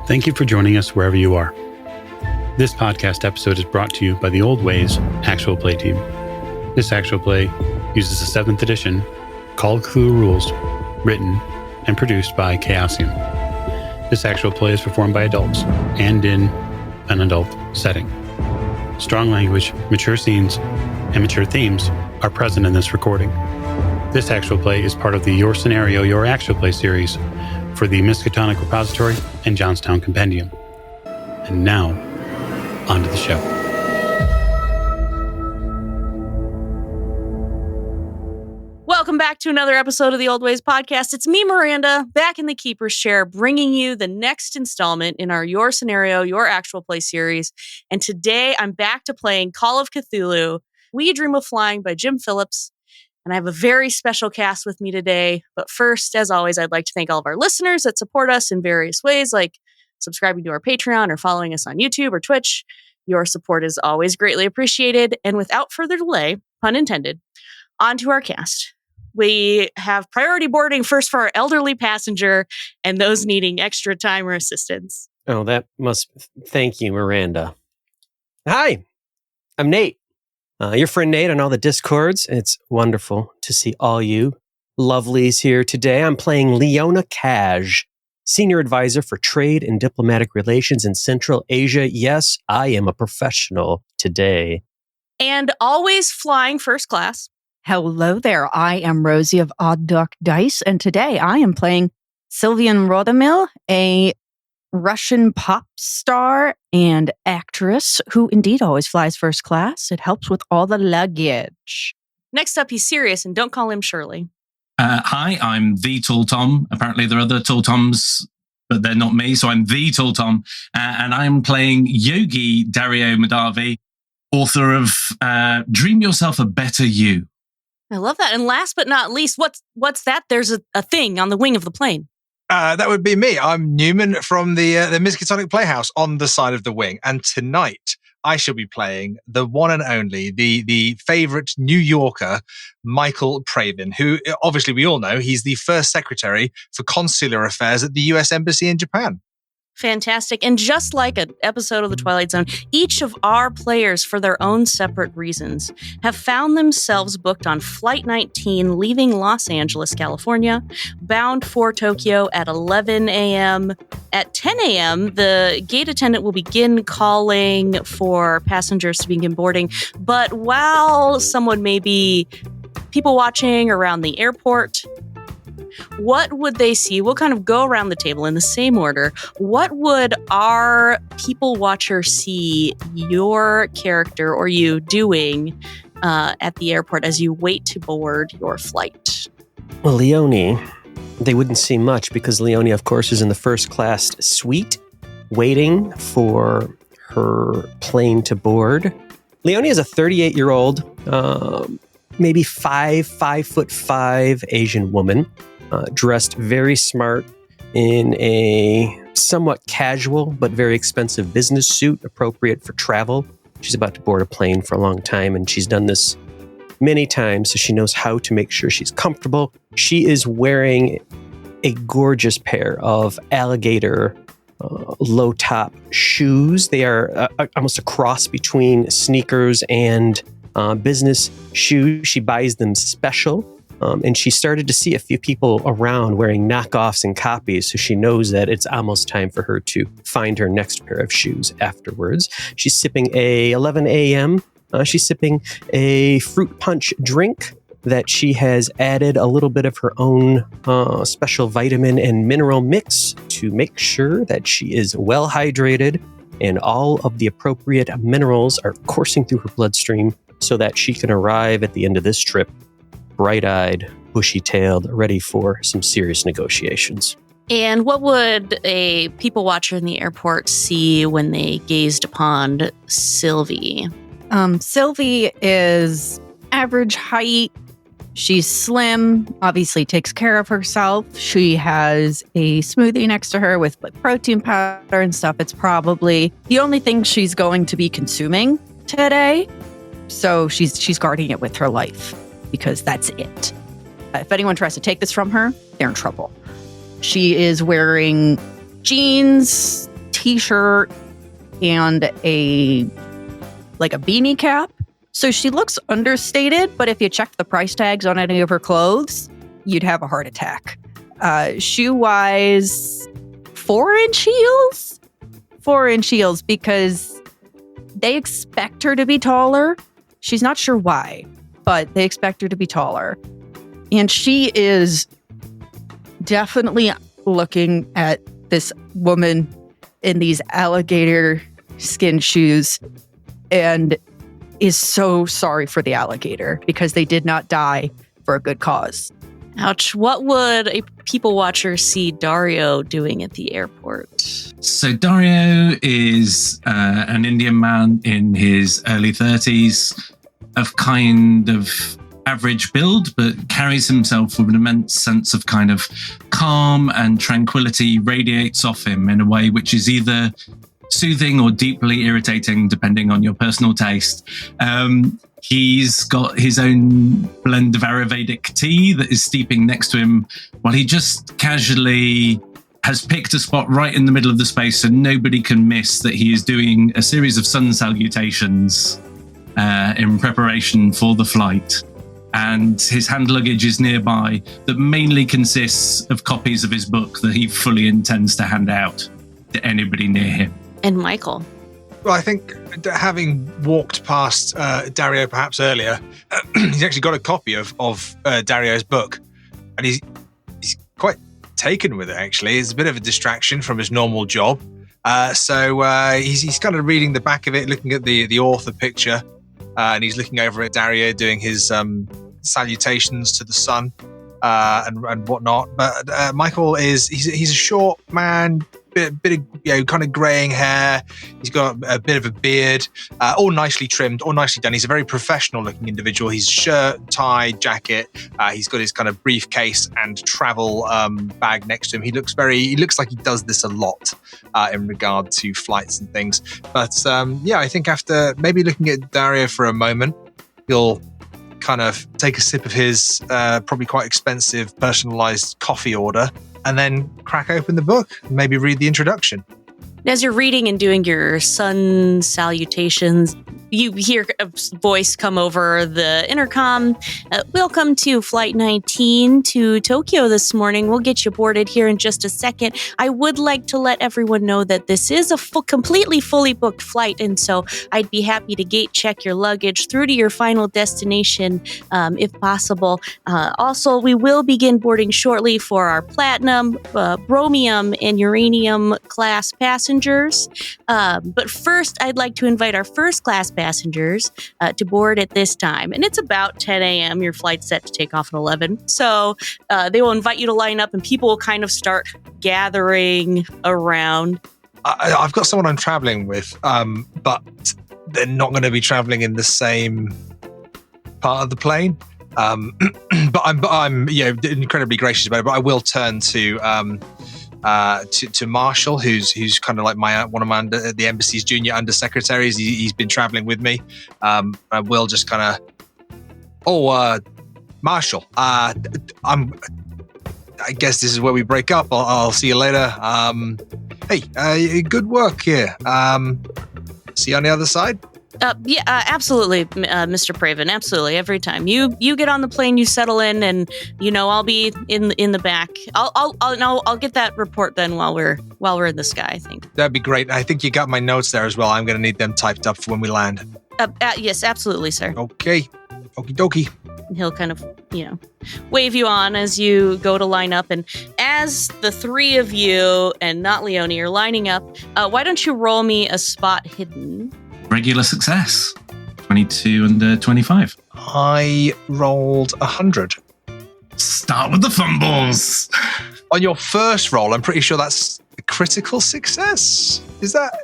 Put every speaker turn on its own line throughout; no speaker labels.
Thank you for joining us wherever you are. This podcast episode is brought to you by the Old Ways Actual Play team. This actual play uses the 7th edition Call of Cthulhu rules, written and produced by Chaosium. This actual play is performed by adults and in an adult setting. Strong language, mature scenes, and mature themes are present in this recording. This actual play is part of the Your Scenario, Your Actual Play series for the Miskatonic Repository and Johnstown Compendium. And now, on to the show.
Welcome back to another episode of the Old Ways podcast. It's me, Miranda, back in the Keeper's Chair, bringing you the next installment in our Your Scenario, Your Actual Play series. And today, I'm back to playing Call of Cthulhu, We Dream of Flying by Jim Phillips. And I have a very special cast with me today. But first, as always, I'd like to thank all of our listeners that support us in various ways, like subscribing to our Patreon or following us on YouTube or Twitch. Your support is always greatly appreciated. And without further delay, pun intended, on to our cast. We have priority boarding first for our elderly passenger and those needing extra time or assistance.
Oh, thank you, Miranda. Hi, I'm Nate. Your friend Nate on all the Discords. It's wonderful to see all you lovelies here today. I'm playing Leona Kaj, Senior Advisor for Trade and Diplomatic Relations in Central Asia. Yes, I am a professional today.
And always flying first class.
Hello there. I am Rosie of Odd Duck Dice, and today I am playing Sylvian Rodamil, a Russian pop star and actress who indeed always flies first class. It helps with all the luggage.
Next up, he's serious, and don't call him Shirley.
Hi, I'm the Tall Tom. Apparently there are other Tall Toms, but they're not me, so I'm the Tall Tom. And I'm playing Yogi Dario Madavi, author of Dream Yourself a Better You.
I love that. And last but not least, what's that? There's a thing on the wing of the plane.
That would be me. I'm Newman from the Miskatonic Playhouse on the side of the wing. And tonight, I shall be playing the one and only, the favorite New Yorker, Michael Pravin, who obviously we all know he's the first secretary for consular affairs at the U.S. Embassy in Japan.
Fantastic. And just like an episode of The Twilight Zone, each of our players, for their own separate reasons, have found themselves booked on Flight 19, leaving Los Angeles, California, bound for Tokyo at 11 a.m. At 10 a.m., the gate attendant will begin calling for passengers to begin boarding. But while someone may be people watching around the airport, what would they see? We'll kind of go around the table in the same order. What would our people watcher see your character or you doing at the airport as you wait to board your flight?
Well, Leonie, they wouldn't see much because Leonie, of course, is in the first class suite waiting for her plane to board. Leonie is a 38-year-old, maybe 5'5" Asian woman. Dressed very smart in a somewhat casual but very expensive business suit appropriate for travel. She's about to board a plane for a long time, and she's done this many times, so she knows how to make sure she's comfortable. She is wearing a gorgeous pair of alligator low-top shoes. They are almost a cross between sneakers and business shoes. She buys them special. And she started to see a few people around wearing knockoffs and copies, so she knows that it's almost time for her to find her next pair of shoes afterwards. She's sipping a 11 a.m. She's sipping a fruit punch drink that she has added a little bit of her own special vitamin and mineral mix to make sure that she is well hydrated and all of the appropriate minerals are coursing through her bloodstream so that she can arrive at the end of this trip bright-eyed, bushy-tailed, ready for some serious negotiations.
And what would a people watcher in the airport see when they gazed upon Sylvie?
Sylvie is average height. She's slim, obviously takes care of herself. She has a smoothie next to her with protein powder and stuff. It's probably the only thing she's going to be consuming today. So she's guarding it with her life because that's it. If anyone tries to take this from her, they're in trouble. She is wearing jeans, t-shirt and a beanie cap. So she looks understated, but if you check the price tags on any of her clothes, you'd have a heart attack. Shoe-wise, 4-inch heels? 4-inch heels, because they expect her to be taller. She's not sure why, but they expect her to be taller. And she is definitely looking at this woman in these alligator skin shoes and is so sorry for the alligator because they did not die for a good cause.
Ouch. What would a people watcher see Dario doing at the airport?
So Dario is an Indian man in his early 30s, of kind of average build, but carries himself with an immense sense of kind of calm and tranquility radiates off him in a way which is either soothing or deeply irritating, depending on your personal taste. He's got his own blend of Ayurvedic tea that is steeping next to him while he just casually has picked a spot right in the middle of the space so nobody can miss that he is doing a series of sun salutations in preparation for the flight. And his hand luggage is nearby that mainly consists of copies of his book that he fully intends to hand out to anybody near him.
And Michael.
Well, I think having walked past Dario perhaps earlier, he's actually got a copy of Dario's book, and he's quite taken with it, actually. It's a bit of a distraction from his normal job. So he's kind of reading the back of it, looking at the author picture, and he's looking over at Dario doing his salutations to the sun and whatnot. But Michael he's a short man, bit of kind of graying hair. He's got a bit of a beard, all nicely trimmed, all nicely done. He's a very professional looking individual. He's shirt, tie, jacket. He's got his kind of briefcase and travel bag next to him. He looks like he does this a lot in regard to flights and things. But I think after maybe looking at Dario for a moment, he'll kind of take a sip of his probably quite expensive personalized coffee order, and then crack open the book and maybe read the introduction.
As you're reading and doing your sun salutations, you hear a voice come over the intercom. Welcome to Flight 19 to Tokyo this morning. We'll get you boarded here in just a second. I would like to let everyone know that this is a completely fully booked flight, and so I'd be happy to gate check your luggage through to your final destination if possible. Also, we will begin boarding shortly for our platinum, bromium, and uranium class passengers. But first, I'd like to invite our first class passengers to board at this time. And it's about 10 a.m. Your flight's set to take off at 11. So they will invite you to line up and people will kind of start gathering around.
I've got someone I'm traveling with, but they're not going to be traveling in the same part of the plane. But I'm incredibly gracious about it. But I will turn to Marshall, who's kind of like one of the embassy's junior undersecretaries. He's been traveling with me. I will just kind of, Marshall, I guess this is where we break up. I'll see you later. Hey, good work here. See you on the other side.
Absolutely, Mr. Praven. Absolutely, every time you get on the plane, you settle in, and I'll be in the back. I'll get that report then while we're in the sky. I think
that'd be great. I think you got my notes there as well. I'm going to need them typed up for when we land.
Yes, absolutely, sir.
Okay, okie dokie.
He'll kind of wave you on as you go to line up, and as the three of you and not Leonie are lining up, why don't you roll me a spot hidden?
Regular success. 22 under 25.
I rolled 100.
Start with the fumbles.
On your first roll, I'm pretty sure that's a critical success. Is that?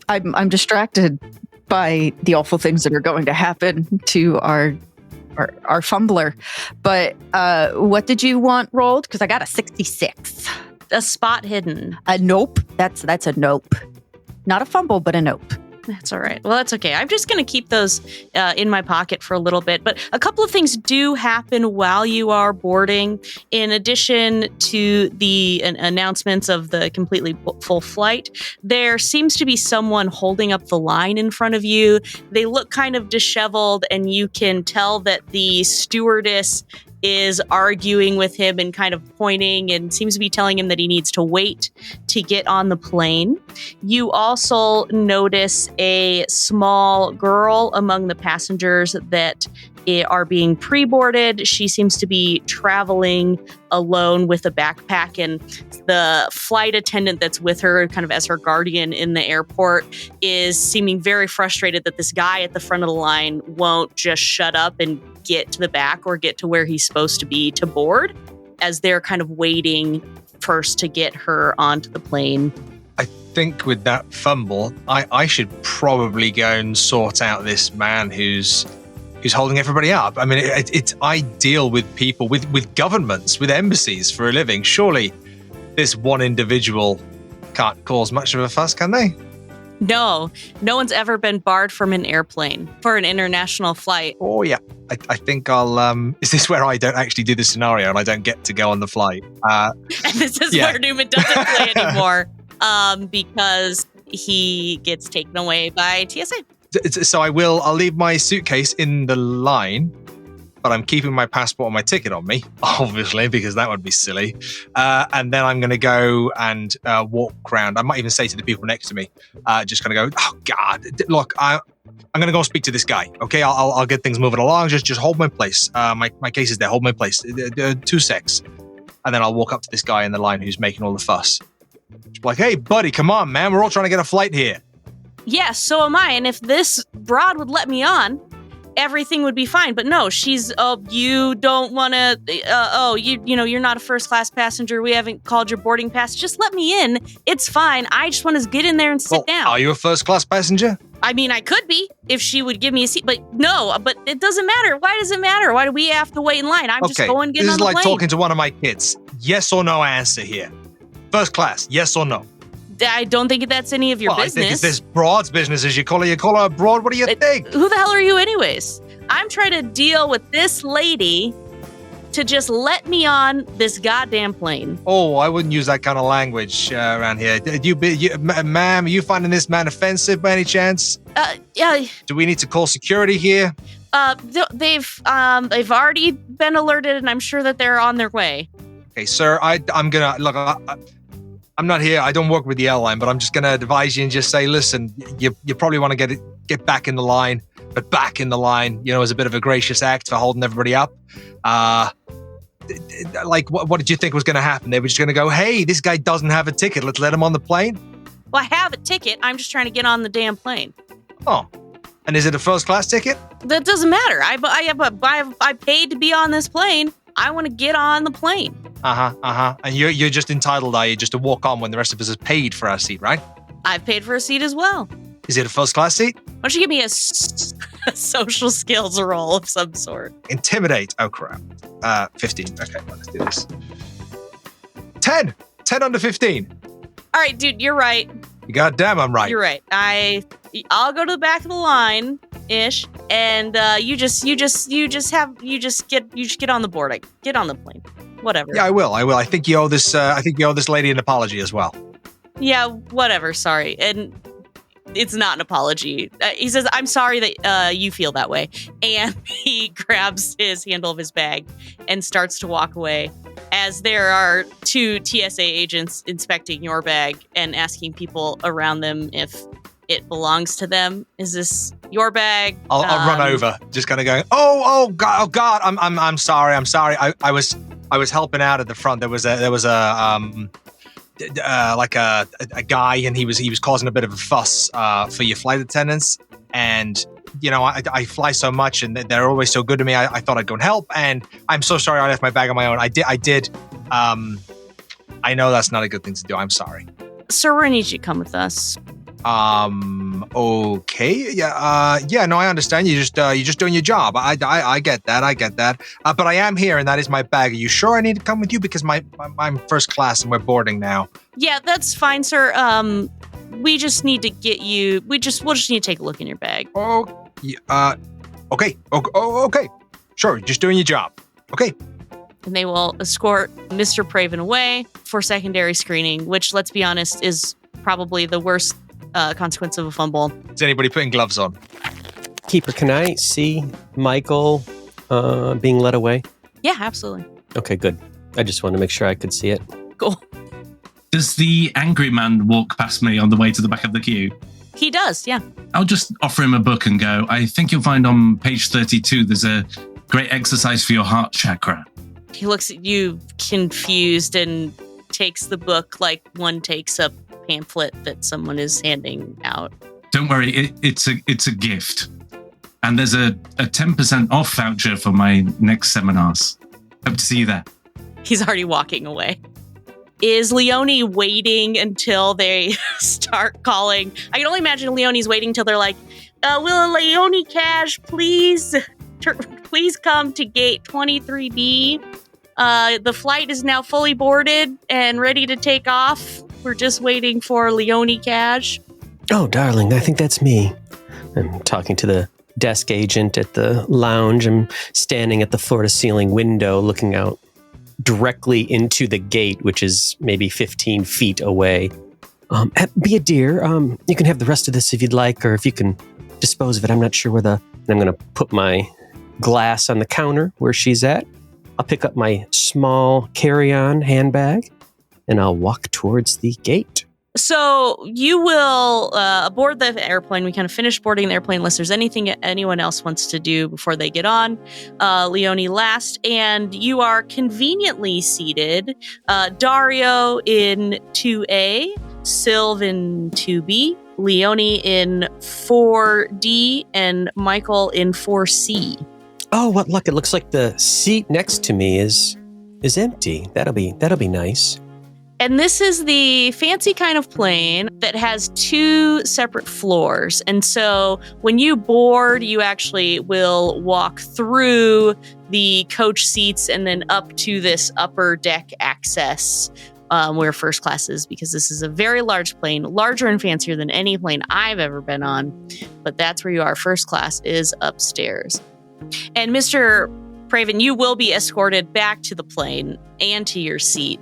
I'm distracted by the awful things that are going to happen to our fumbler. But what did you want rolled? Because I got a 66.
A spot hidden.
A nope. That's a nope. Not a fumble, but a nope.
That's all right. Well, that's okay. I'm just going to keep those in my pocket for a little bit. But a couple of things do happen while you are boarding. In addition to the announcements of the completely full flight, there seems to be someone holding up the line in front of you. They look kind of disheveled, and you can tell that the stewardess is arguing with him and kind of pointing and seems to be telling him that he needs to wait to get on the plane. You also notice a small girl among the passengers that are being pre-boarded. She seems to be traveling alone with a backpack, and the flight attendant that's with her, kind of as her guardian in the airport, is seeming very frustrated that this guy at the front of the line won't just shut up and get to the back or get to where he's supposed to be to board, as they're kind of waiting first to get her onto the plane.
I think with that fumble, I should probably go and sort out this man who's holding everybody up. I mean, I deal with people, with governments, with embassies for a living. Surely this one individual can't cause much of a fuss, can they?
No one's ever been barred from an airplane for an international flight.
Oh, yeah. I think I'll... is this where I don't actually do the scenario and I don't get to go on the flight?
And this is where Newman doesn't play anymore because he gets taken away by TSA.
So I'll leave my suitcase in the line, but I'm keeping my passport and my ticket on me, obviously, because that would be silly. And then I'm going to go and walk around. I might even say to the people next to me, just going to go, oh, God, look, I'm going to go speak to this guy. Okay, I'll get things moving along. Just hold my place. My case is there. Hold my place. 2 secs. And then I'll walk up to this guy in the line who's making all the fuss. Just like, hey, buddy, come on, man. We're all trying to get a flight here.
Yes, so am I. And if this broad would let me on, everything would be fine. But no, she's, you don't want to, you're not a first class passenger. We haven't called your boarding pass. Just let me in. It's fine. I just want to get in there and sit down.
Are you a first class passenger?
I mean, I could be if she would give me a seat, but no, but it doesn't matter. Why does it matter? Why do we have to wait in line? I'm just going getting on the plane.
This is like talking to one of my kids. Yes or no answer here. First class, yes or no?
I don't think that's any of your business.
I think it's this broad's business, as you call her. You call her a broad. What do you think?
Who the hell are you anyways? I'm trying to deal with this lady to just let me on this goddamn plane.
Oh, I wouldn't use that kind of language around here. Ma'am, are you finding this man offensive by any chance?
Yeah.
Do we need to call security here?
They've already been alerted, and I'm sure that they're on their way.
Okay, sir, I'm gonna look. I'm not here. I don't work with the airline, but I'm just gonna advise you and just say, listen, you probably want to get back in the line, but back in the line, as a bit of a gracious act for holding everybody up. What did you think was going to happen? They were just going to go, hey, this guy doesn't have a ticket. Let's let him on the plane.
Well, I have a ticket. I'm just trying to get on the damn plane.
Oh, and is it a first class ticket?
That doesn't matter. I paid to be on this plane. I want to get on the plane.
And you're just entitled, are you, just to walk on when the rest of us has paid for our seat, right?
I've paid for a seat as well.
Is it a first class seat?
Why don't you give me a social skills roll of some sort?
Intimidate. Oh, crap. 15. Okay, let's do this. 10. 10 under 15.
All right, dude, you're right.
Goddamn, I'm right.
You're right. I'll go to the back of the line ish, and you just get on the board. Get on the plane. Whatever.
Yeah, I will. I think you owe this. I think you owe this lady an apology as well.
Yeah, whatever. Sorry, and it's not an apology. He says, "I'm sorry that you feel that way," and he grabs his handle of his bag and starts to walk away. As there are 2 TSA agents inspecting your bag and asking people around them if it belongs to them. Is this your bag?
I'll run over, just kind of going, oh God, I'm sorry. I was helping out at the front. There was a guy, and he was causing a bit of a fuss for your flight attendants. And I fly so much, and they're always so good to me. I thought I'd go and help, and I'm so sorry I left my bag on my own. I did. I know that's not a good thing to do. I'm sorry.
Sir, we're gonna need you to come with us.
Okay. Yeah. No, I understand. You're just doing your job. I get that. But I am here, and that is my bag. Are you sure I need to come with you? Because I'm first class and we're boarding now.
Yeah, that's fine, sir. we just need to get you. We'll just need to take a look in your bag.
Oh, yeah, okay. Okay. Sure, just doing your job. Okay.
And they will escort Mr. Praven away for secondary screening, which, let's be honest, is probably the worst consequence of a fumble.
Is anybody putting gloves on?
Keeper, can I see Michael being led away?
Yeah, absolutely.
Okay, good. I just wanted to make sure I could see it.
Cool.
Does the angry man walk past me on the way to the back of the queue?
He does, yeah.
I'll just offer him a book and go, I think you'll find on page 32 there's a great exercise for your heart chakra.
He looks at you confused and takes the book like one takes a pamphlet that someone is handing out.
Don't worry, it's a gift. And there's a 10% off voucher for my next seminars. Hope to see you there.
He's already walking away. Is Leone waiting until they start calling? I can only imagine Leone's waiting until they're like, will Leone Cash please come to gate 23B? The flight is now fully boarded and ready to take off. We're just waiting for Leone Cash.
Oh, darling, I think that's me. I'm talking to the desk agent at the lounge. I'm standing at the floor-to-ceiling window looking out directly into the gate, which is maybe 15 feet away. Be a dear. You can have the rest of this if you'd like, or if you can dispose of it. I'm not sure where I'm going to put my glass on the counter where she's at. I'll pick up my small carry-on handbag, and I'll walk towards the gate.
So you will board the airplane. We kind of finish boarding the airplane unless there's anything anyone else wants to do before they get on. Leone last, and you are conveniently seated. Dario in 2A, Sylv in 2B, Leone in 4D, and Michael in 4C.
Oh, what luck. It looks like the seat next to me is empty. That'll be nice.
And this is the fancy kind of plane that has two separate floors. And so when you board, you actually will walk through the coach seats and then up to this upper deck access where first class is, because this is a very large plane, larger and fancier than any plane I've ever been on. But that's where you are. First class is upstairs. And Mr. Praven, you will be escorted back to the plane and to your seat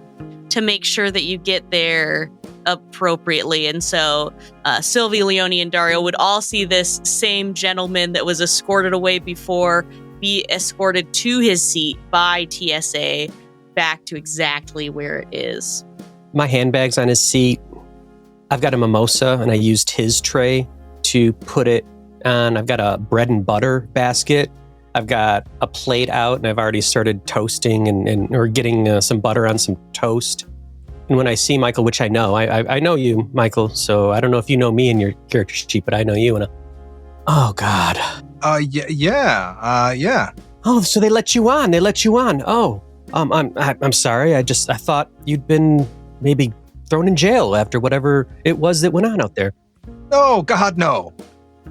to make sure that you get there appropriately. And so Sylvie, Leone, and Dario would all see this same gentleman that was escorted away before be escorted to his seat by TSA back to exactly where it is.
My handbag's on his seat. I've got a mimosa, and I used his tray to put it on. I've got a bread and butter basket. I've got a plate out, and I've already started toasting or getting some butter on some toast. And when I see Michael, which I know, I know you, Michael, so I don't know if you know me in your character sheet, but I know you. And oh, God.
Yeah.
Oh, so they let you on. Oh, I'm sorry. I thought you'd been maybe thrown in jail after whatever it was that went on out there.
Oh, God, no.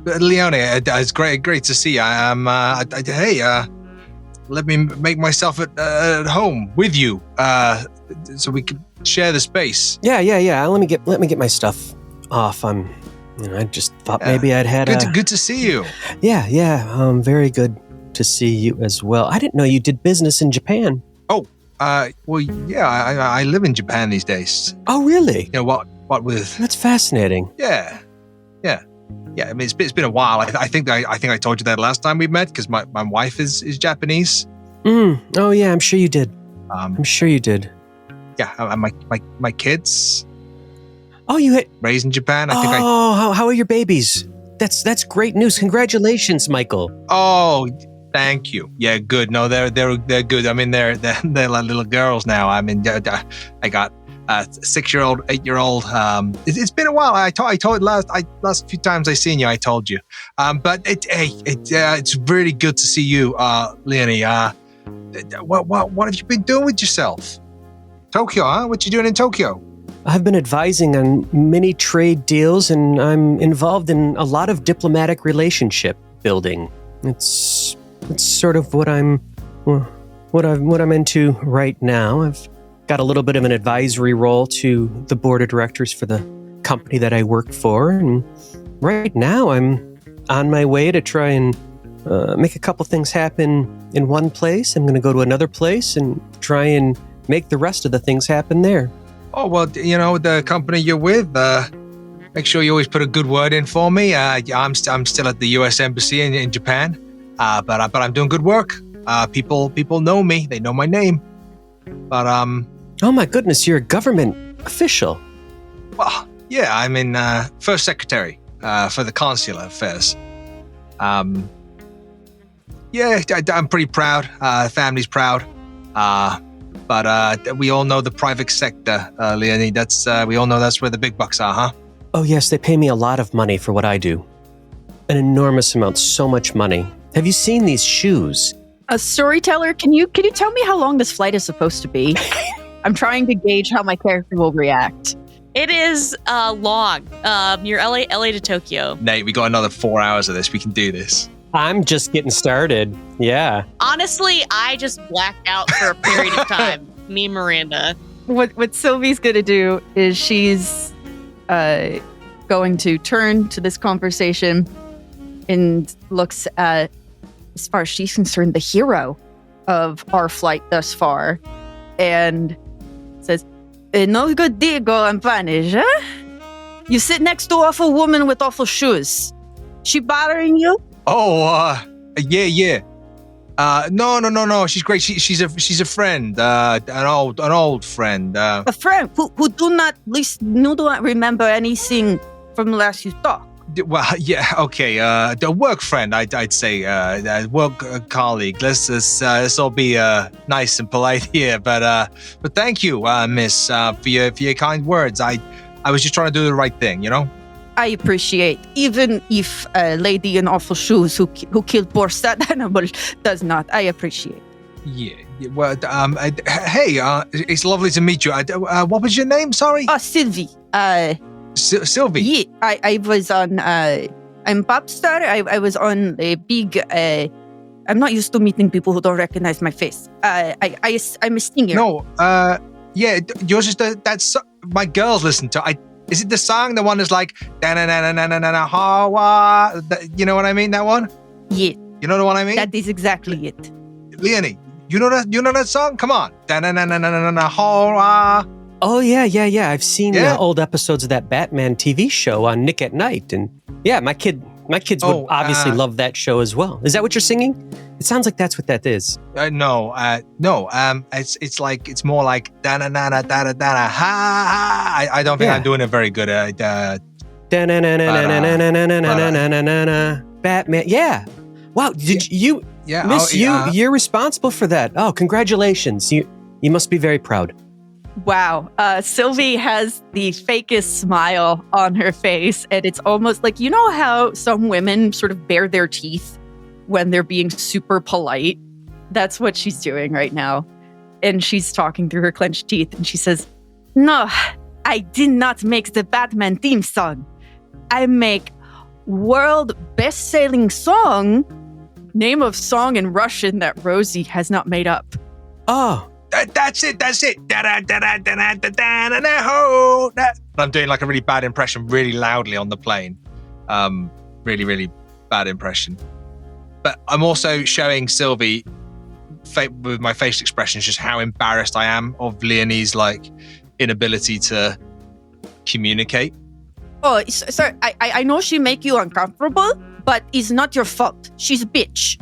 Leone, it's great to see you. Let me make myself at home with you, so we can share the space.
Yeah. Let me get my stuff off. I just thought maybe I'd had
good to see you.
Yeah. Very good to see you as well. I didn't know you did business in Japan.
Oh, well, yeah. I live in Japan these days.
Oh, really?
You know what with?
That's fascinating.
Yeah. I mean, it's been a while. I think I told you that last time we met because my wife is Japanese.
Oh yeah, I'm sure you did. Yeah,
my kids.
Oh, you had
raised in Japan.
How are your babies? That's great news. Congratulations, Michael.
Oh, thank you. Yeah, good. No, they're good. I mean, they're like little girls now. I mean, I got 6-year-old, 8-year-old. It's been a while. I told last few times I seen you, I told you. But it's really good to see you, Leone. What have you been doing with yourself? Tokyo, huh? What you doing in Tokyo?
I've been advising on many trade deals, and I'm involved in a lot of diplomatic relationship building. It's sort of what I'm into right now. I've got a little bit of an advisory role to the board of directors for the company that I work for. And right now I'm on my way to try and make a couple things happen in one place. I'm going to go to another place and try and make the rest of the things happen there.
Oh, well, the company you're with, make sure you always put a good word in for me. I'm still at the U.S. Embassy in Japan, but I'm doing good work. People know me. They know my name. But
Oh my goodness, you're a government official.
well, yeah, I'm in first secretary for the consular affairs. Yeah, I'm pretty proud. Family's proud. But we all know the private sector, Leonie. We all know that's where the big bucks are, huh?
Oh yes, they pay me a lot of money for what I do. An enormous amount, so much money. Have you seen these shoes?
A storyteller, can you tell me how long this flight is supposed to be? I'm trying to gauge how my character will react.
It is long. You're LA to Tokyo.
Nate, we got another 4 hours of this. We can do this.
I'm just getting started. Yeah.
Honestly, I just blacked out for a period of time. Me and Miranda.
What Sylvie's going to do is she's going to turn to this conversation and looks at, as far as she's concerned, the hero of our flight thus far, and says, "No good deal going vanish, huh? You sit next to awful woman with awful shoes. She bothering you?"
Oh, yeah. No. She's great. She's a friend. An old friend.
A friend who do not remember anything from the last you talked.
Well, yeah, okay. The work friend, I'd say, work colleague. Let's all be nice and polite here. But thank you, Miss, for your kind words. I was just trying to do the right thing,
I appreciate, even if a lady in awful shoes who killed poor sad animal does not. I appreciate.
Yeah. Well, hey, it's lovely to meet you. What was your name? Sorry.
Oh, Sylvie.
Sylvie.
Yeah, I was on. I'm pop star. I was on a big. I'm not used to meeting people who don't recognize my face. I'm a singer.
No. Yeah. Yours is that's my girls listen to. Is it the song? The one that's like da na na na na na na ha. You know what I mean? That one.
Yeah.
You know the one I mean?
That is exactly it.
Leonie, you know that song? Come on. Da na na na na na na ha.
Oh yeah. I've seen old episodes of that Batman TV show on Nick at Night, and yeah, my kids would obviously love that show as well. Is that what you're singing? It sounds like that's what that is.
No. It's more like da na na na da da da ha. I don't think I'm doing it very good.
Batman. Yeah. Wow. Did you?
Yeah.
Miss, you're responsible for that. Oh, congratulations. You must be very proud.
Wow. Sylvie has the fakest smile on her face, and it's almost like, you know how some women sort of bare their teeth when they're being super polite? That's what she's doing right now. And she's talking through her clenched teeth, and she says, "No, I did not make the Batman theme song. I make world best-selling song, name of song in Russian that Rosie has not made up."
Oh. That's it. I'm doing like a really bad impression, really loudly on the plane. Really, really bad impression. But I'm also showing Sylvie with my facial expressions just how embarrassed I am of Leonie's inability to communicate.
Oh, sir, I know she make you uncomfortable, but it's not your fault. She's a bitch.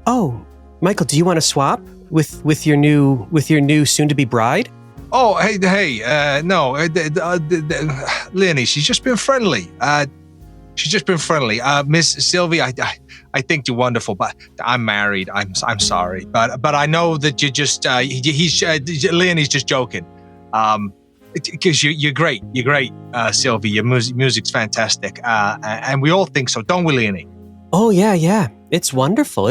Oh, Michael, do you want to swap with your new soon-to-be bride?
Oh, hey, no, Leonie, she's just been friendly. Miss Sylvie, I think you're wonderful, but I'm married. I'm sorry, but I know that you're just Leonie's just joking. Because you're great, Sylvie. Your music's fantastic, and we all think so, don't we, Leonie?
Oh yeah, it's wonderful.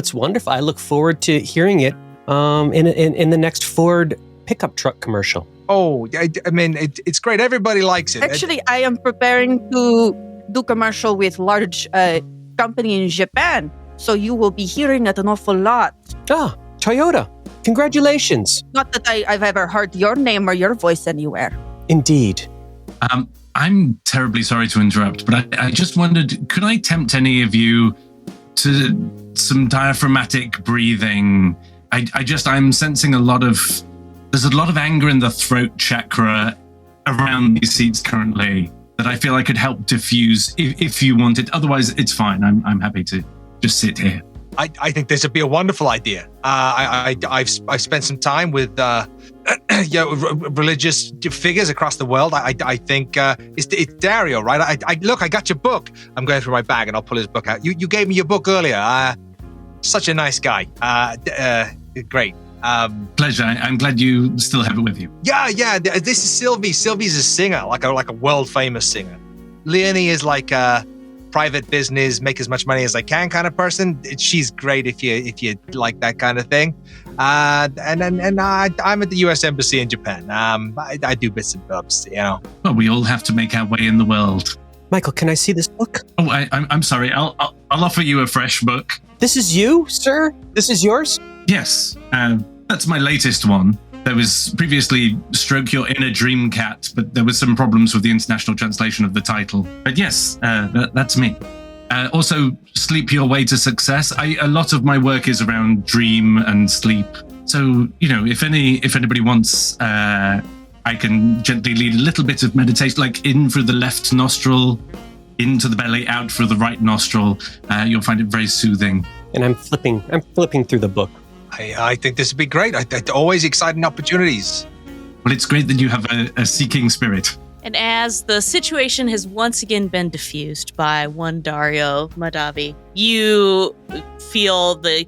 I look forward to hearing it in the next Ford pickup truck commercial.
Oh, I mean, it's great. Everybody likes it.
Actually, I am preparing to do commercial with large company in Japan, so you will be hearing it an awful lot.
Ah, Toyota. Congratulations.
Not that I've ever heard your name or your voice anywhere.
Indeed.
I'm terribly sorry to interrupt, but I just wondered, could I tempt any of you to some diaphragmatic breathing? I'm sensing there's a lot of anger in the throat chakra around these seats currently that I feel I could help diffuse if you wanted. Otherwise, it's fine. I'm happy to just sit here.
I think this would be a wonderful idea. I've spent some time with religious figures across the world. I think it's Dario, right? I got your book. I'm going through my bag and I'll pull his book out. You gave me your book earlier. Such a nice guy. Great.
Pleasure. I'm glad you still have it with you.
Yeah. This is Sylvie. Sylvie's a singer, like a world famous singer. Leonie is like a private business, make as much money as I can kind of person. She's great if you like that kind of thing. And I'm at the U.S. Embassy in Japan. I do bits and bobs, you know.
Well, we all have to make our way in the world.
Michael, can I see this book?
Oh, I'm sorry. I'll offer you a fresh book.
This is you, sir? This is yours?
Yes, that's my latest one. There was previously Stroke Your Inner Dream Cat, but there was some problems with the international translation of the title. But yes, that's me. Also, Sleep Your Way to Success. A lot of my work is around dream and sleep. So, if anybody wants, I can gently lead a little bit of meditation, like in through the left nostril, into the belly, out through the right nostril. You'll find it very soothing.
And I'm flipping through the book.
I think this would be great. Always exciting opportunities.
Well, it's great that you have a seeking spirit.
And as the situation has once again been diffused by one Dario Madavi, you feel the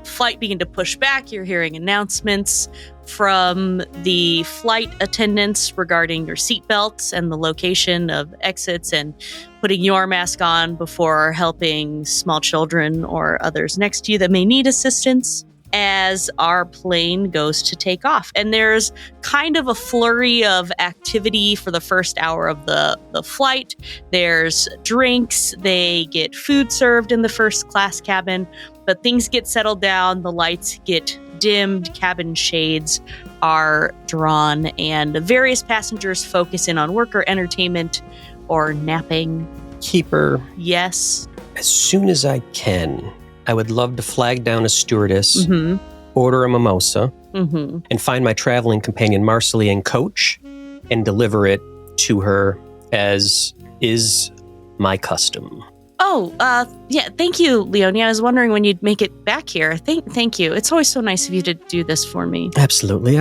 flight begin to push back. You're hearing announcements from the flight attendants regarding your seatbelts and the location of exits and putting your mask on before helping small children or others next to you that may need assistance as our plane goes to take off. And there's kind of a flurry of activity for the first hour of the flight. There's drinks, they get food served in the first class cabin, but things get settled down, the lights get dimmed, cabin shades are drawn, and the various passengers focus in on work or entertainment or napping.
Keeper.
Yes.
As soon as I can, I would love to flag down a stewardess, order a mimosa, and find my traveling companion, Marcelly, and coach, and deliver it to her as is my custom.
Oh, yeah, thank you, Leonie. I was wondering when you'd make it back here. Thank you. It's always so nice of you to do this for me.
Absolutely.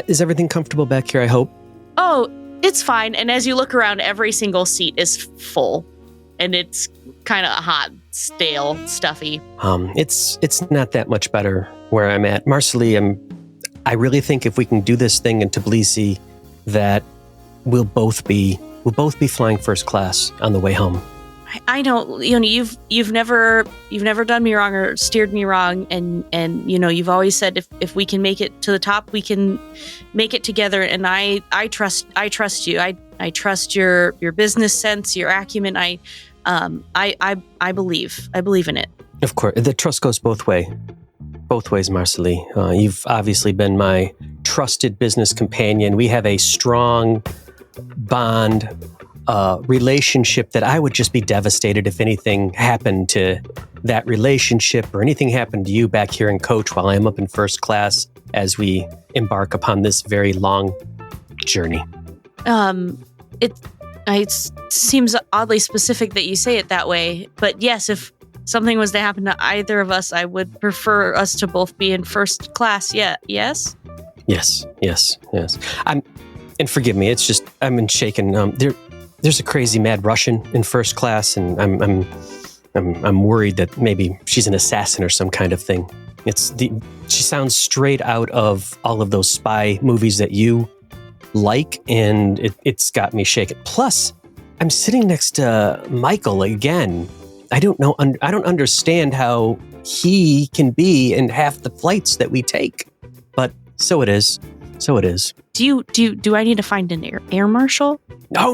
Is everything comfortable back here, I hope?
Oh, it's fine. And as you look around, every single seat is full. And it's kind of hot, stale, stuffy.
It's not that much better where I'm at. Marcelly, I really think if we can do this thing in Tbilisi, that we'll both be flying first class on the way home.
I know, Leonie, you've never done me wrong or steered me wrong, and you've always said if we can make it to the top, we can make it together. And I trust you. I trust your business sense, your acumen. I believe in it.
Of course, the trust goes both ways, Marcelly. You've obviously been my trusted business companion. We have a strong bond, relationship that I would just be devastated if anything happened to that relationship or anything happened to you back here in coach while I'm up in first class as we embark upon this very long journey.
It seems oddly specific that you say it that way, but yes, if something was to happen to either of us, I would prefer us to both be in first class. Yeah. Yes.
Yes. And forgive me, it's just I'm been shaken. There's a crazy mad Russian in first class, and I'm worried that maybe she's an assassin or some kind of thing. She sounds straight out of all of those spy movies that you like, and it's got me shaken. Plus, I'm sitting next to Michael again. I don't know. I don't understand how he can be in half the flights that we take, but so it is.
Do I need to find an air marshal?
No.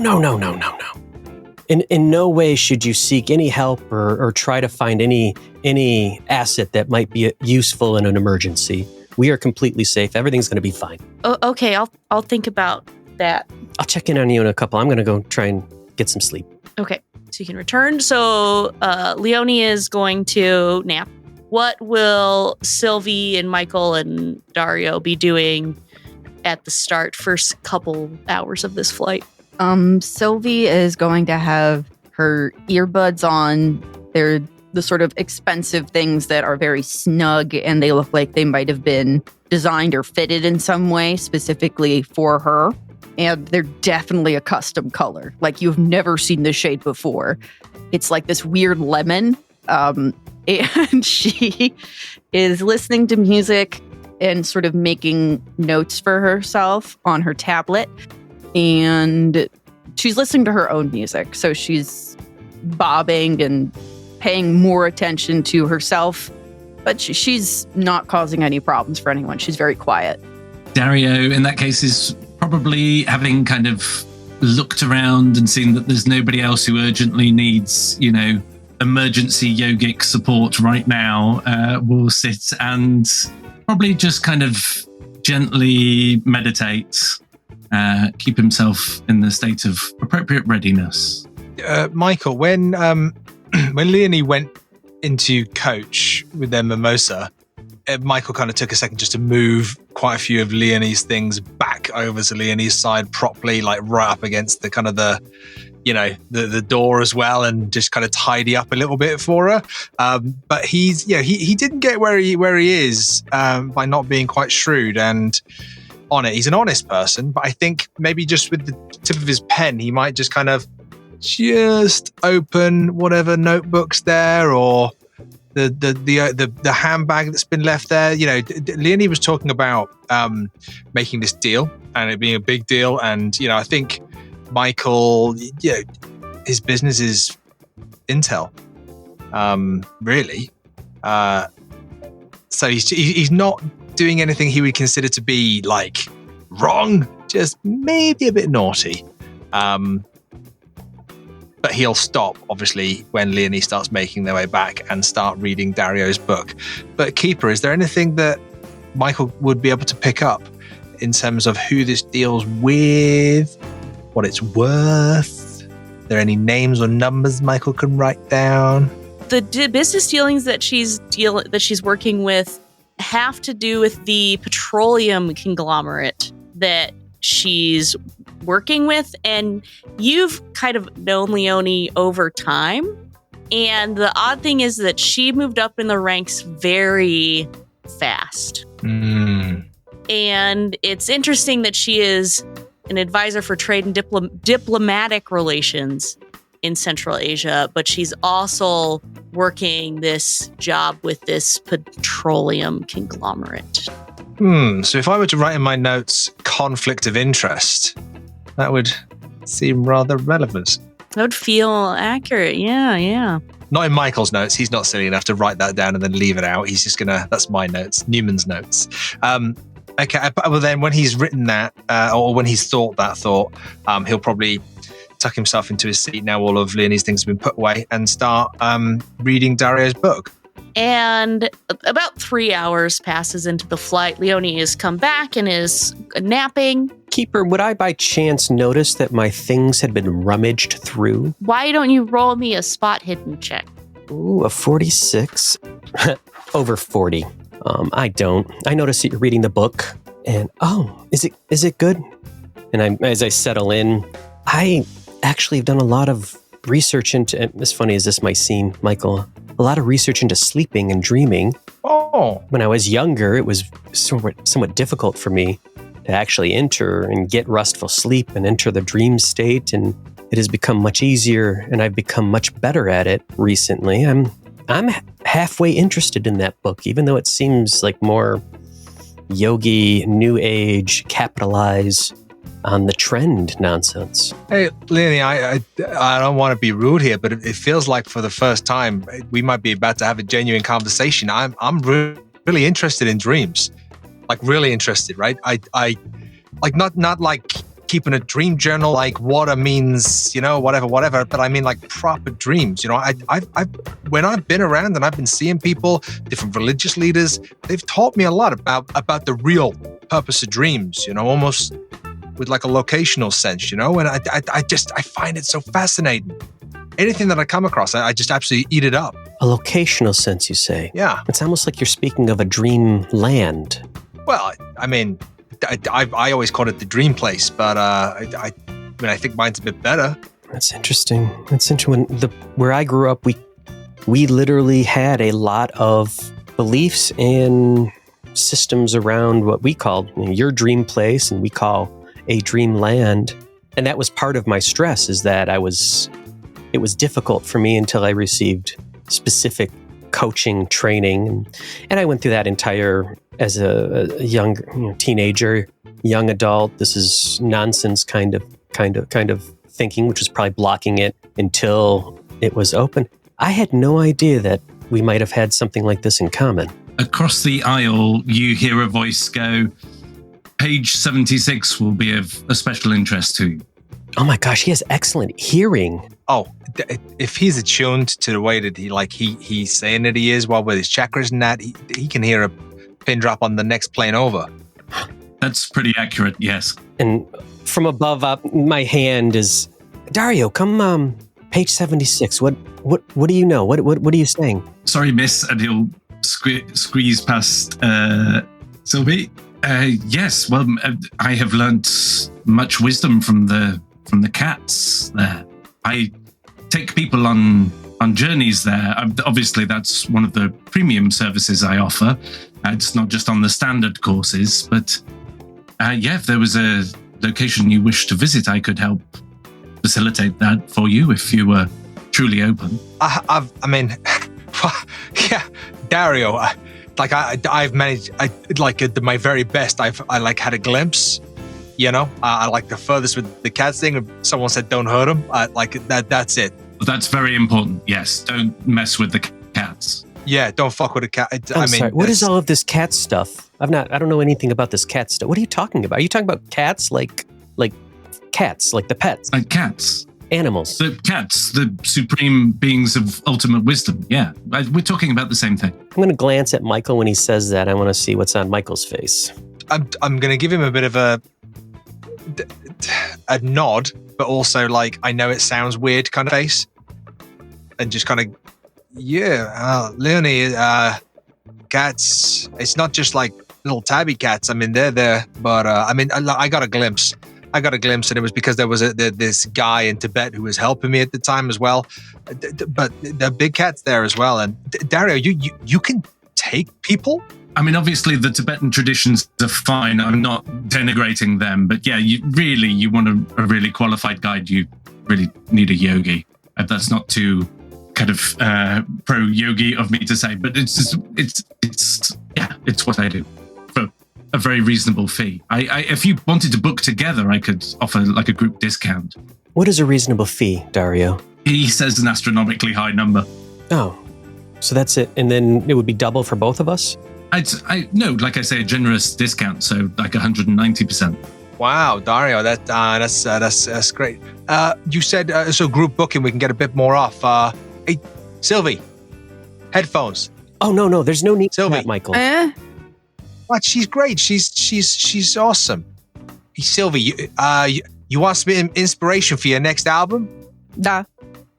In no way should you seek any help or try to find any asset that might be useful in an emergency. We are completely safe. Everything's going to be fine.
Oh, okay, I'll think about that.
I'll check in on you in a couple. I'm going to go try and get some sleep.
Okay, so you can return. So Leonie is going to nap. What will Sylvie and Michael and Dario be doing at the first couple hours of this flight?
Sylvie is going to have her earbuds on. They're the sort of expensive things that are very snug, and they look like they might have been designed or fitted in some way specifically for her. And they're definitely a custom color. Like, you've never seen this shade before. It's like this weird lemon. And she is listening to music and sort of making notes for herself on her tablet. And she's listening to her own music. So she's bobbing and paying more attention to herself. But she's not causing any problems for anyone. She's very quiet.
Dario, in that case, is probably having kind of looked around and seen that there's nobody else who urgently needs, emergency yogic support right now, will sit and probably just kind of gently meditate, keep himself in the state of appropriate readiness.
Michael, when Leonie went into coach with their mimosa, Michael kind of took a second just to move quite a few of Leonie's things back over to Leonie's side properly, like right up against the kind of the door as well, and just kind of tidy up a little bit for her. But he didn't get where he is by not being quite shrewd and on it. He's an honest person, but I think maybe just with the tip of his pen, he might just kind of just open whatever notebooks there or the handbag that's been left there. Leonie was talking about making this deal and it being a big deal, and I think Michael, his business is intel, really. So he's not doing anything he would consider to be like wrong, just maybe a bit naughty. But he'll stop, obviously, when Leonie starts making their way back and start reading Dario's book. But Keeper, is there anything that Michael would be able to pick up in terms of who this deals with, what it's worth? Are there any names or numbers Michael can write down?
The business dealings that she's working with have to do with the petroleum conglomerate that she's working with, and you've kind of known Leonie over time. And the odd thing is that she moved up in the ranks very fast. And it's interesting that she is an advisor for trade and diplomatic relations in Central Asia, but she's also working this job with this petroleum conglomerate.
So if I were to write in my notes conflict of interest, that would seem rather relevant.
That would feel accurate. Yeah.
Not in Michael's notes. He's not silly enough to write that down and then leave it out. He's just that's my notes, Newman's notes. Okay, well then when he's written that, or when he's thought that thought, he'll probably tuck himself into his seat now all of Leonie's things have been put away and start reading Dario's book.
And about 3 hours passes into the flight. Leonie has come back and is napping.
Keeper, would I by chance notice that my things had been rummaged through?
Why don't you roll me a spot hidden check?
Ooh, a 46. Over 40. I don't. I notice that you're reading the book, and is it good? And as I settle in, I actually have done a lot of research into, as funny as this might seem, Michael, a lot of research into sleeping and dreaming. When I was younger, it was somewhat difficult for me to actually enter and get restful sleep and enter the dream state, and it has become much easier, and I've become much better at it recently. I'm halfway interested in that book, even though it seems like more yogi, new age, capitalize on the trend nonsense.
Hey, Leonie, I don't want to be rude here, but it feels like for the first time we might be about to have a genuine conversation. I'm really interested in dreams, like really interested, right? I like not like keeping a dream journal, like what it means, whatever. But I mean like proper dreams. I've when I've been around and I've been seeing people, different religious leaders, they've taught me a lot about the real purpose of dreams. Almost with like a locational sense, you know? And I find it so fascinating. Anything that I come across, I just absolutely eat it up.
A locational sense, you say?
Yeah.
It's almost like you're speaking of a dream land.
Well, I mean, I always called it the dream place, but I think mine's a bit better.
That's interesting. Where I grew up, we literally had a lot of beliefs and systems around what we called your dream place, and we call a dream land. And that was part of my stress, is that it was difficult for me until I received specific coaching training. And I went through that as a young teenager, young adult. This is nonsense kind of thinking, which was probably blocking it until it was open. I had no idea that we might have had something like this in common.
Across the aisle, you hear a voice go, page 76 will be of a special interest to you.
Oh my gosh, he has excellent hearing.
Oh, if he's attuned to the way that he's saying that he is, well, with his chakras and that, he can hear a pin drop on the next plane over.
That's pretty accurate, yes.
And from above up, my hand is, Dario, come page 76. What do you know? What are you saying?
Sorry, miss, and he'll squeeze past Sylvie. Yes, well, I have learnt much wisdom from the cats there. I take people on journeys there. Obviously, that's one of the premium services I offer. It's not just on the standard courses, but if there was a location you wish to visit, I could help facilitate that for you if you were truly open.
Yeah, Dario. I've managed. My very best. I had a glimpse. You know, I like the furthest with the cats thing. If someone said don't hurt them, that's it.
That's very important. Yes, don't mess with the cats.
Yeah, don't fuck with a cat.
I'm sorry. What is all of this cat stuff? I don't know anything about this cat stuff. What are you talking about? Are you talking about cats like cats, like the pets?
Like cats.
Animals.
The cats, the supreme beings of ultimate wisdom. Yeah, we're talking about the same thing.
I'm going to glance at Michael when he says that. I want to see what's on Michael's face.
I'm going to give him a bit of a nod, but also I know it sounds weird kind of face, and just kind of Leonie, cats. It's not just like little tabby cats. I mean, they're there, but I got a glimpse. And it was because there was this guy in Tibet who was helping me at the time as well. But the big cat's there as well. And Dario, you can take people.
I mean, obviously the Tibetan traditions are fine. I'm not denigrating them, but yeah, you want a really qualified guide. You really need a yogi. That's not too kind of pro-yogi of me to say, but it's what I do for a very reasonable fee. If you wanted to book together, I could offer like a group discount.
What is a reasonable fee, Dario?
He says an astronomically high number.
Oh, so that's it, and then it would be double for both of us?
No, like I say, a generous discount, so like 190%.
Wow, Dario, that's great. You said so group booking, we can get a bit more off. Hey, Sylvie, headphones.
Oh no, there's no need
Sylvie.
for that, Michael.
What? She's great. She's awesome. Hey, Sylvie, you want some inspiration for your next album?
Da.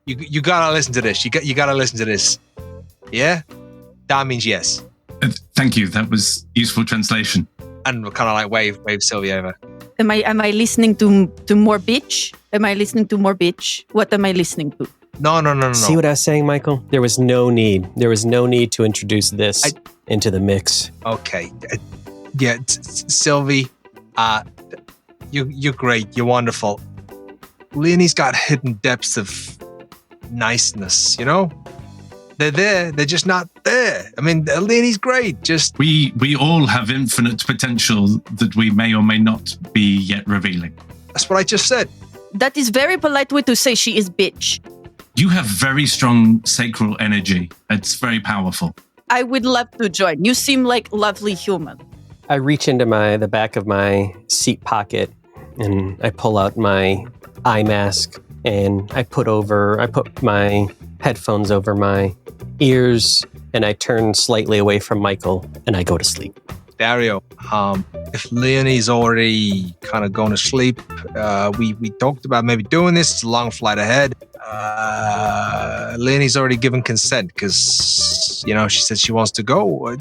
You gotta listen to this. You gotta listen to this. Yeah, that means yes.
Thank you. That was useful translation.
And we'll kind of wave Sylvie over.
Am I listening to more bitch? Am I listening to more bitch? What am I listening to?
No.
See what I was saying, Michael? There was no need to introduce this into the mix.
Okay. Yeah, Sylvie, you're great. You're wonderful. Leonie's got hidden depths of niceness, you know? They're there. They're just not there. I mean, Leonie's great. Just
we all have infinite potential that we may or may not be yet revealing.
That's what I just said.
That is very polite way to say she is bitch.
You have very strong sacral energy. It's very powerful.
I would love to join. You seem like lovely human.
I reach into the back of my seat pocket and I pull out my eye mask and I put my headphones over my ears and I turn slightly away from Michael and I go to sleep.
Dario, if Leonie's already kind of going to sleep, we talked about maybe doing this. It's a long flight ahead. Leonie's already given consent because, she said she wants to go.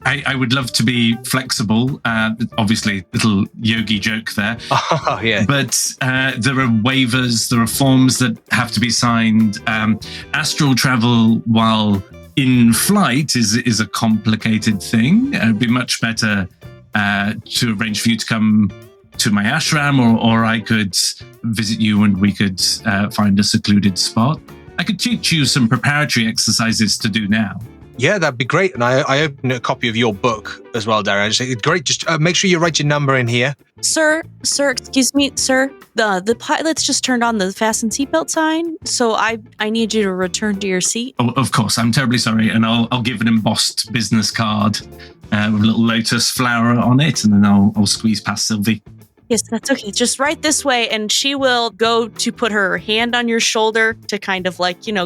I would love to be flexible. Obviously, little yogi joke there.
Oh, yeah.
But there are waivers, there are forms that have to be signed. Astral travel while in flight is a complicated thing. It'd be much better to arrange for you to come to my ashram, or I could visit you and we could find a secluded spot. I could teach you some preparatory exercises to do now.
Yeah, that'd be great. And I opened a copy of your book as well, Dario. I just say, great. Just make sure you write your number in here.
Sir, excuse me, sir. The pilot's just turned on the fasten seatbelt sign, so I need you to return to your seat.
Oh, of course, I'm terribly sorry, and I'll give an embossed business card with a little lotus flower on it, and then I'll squeeze past Sylvie.
Yes, that's okay. Just right this way, and she will go to put her hand on your shoulder to kind of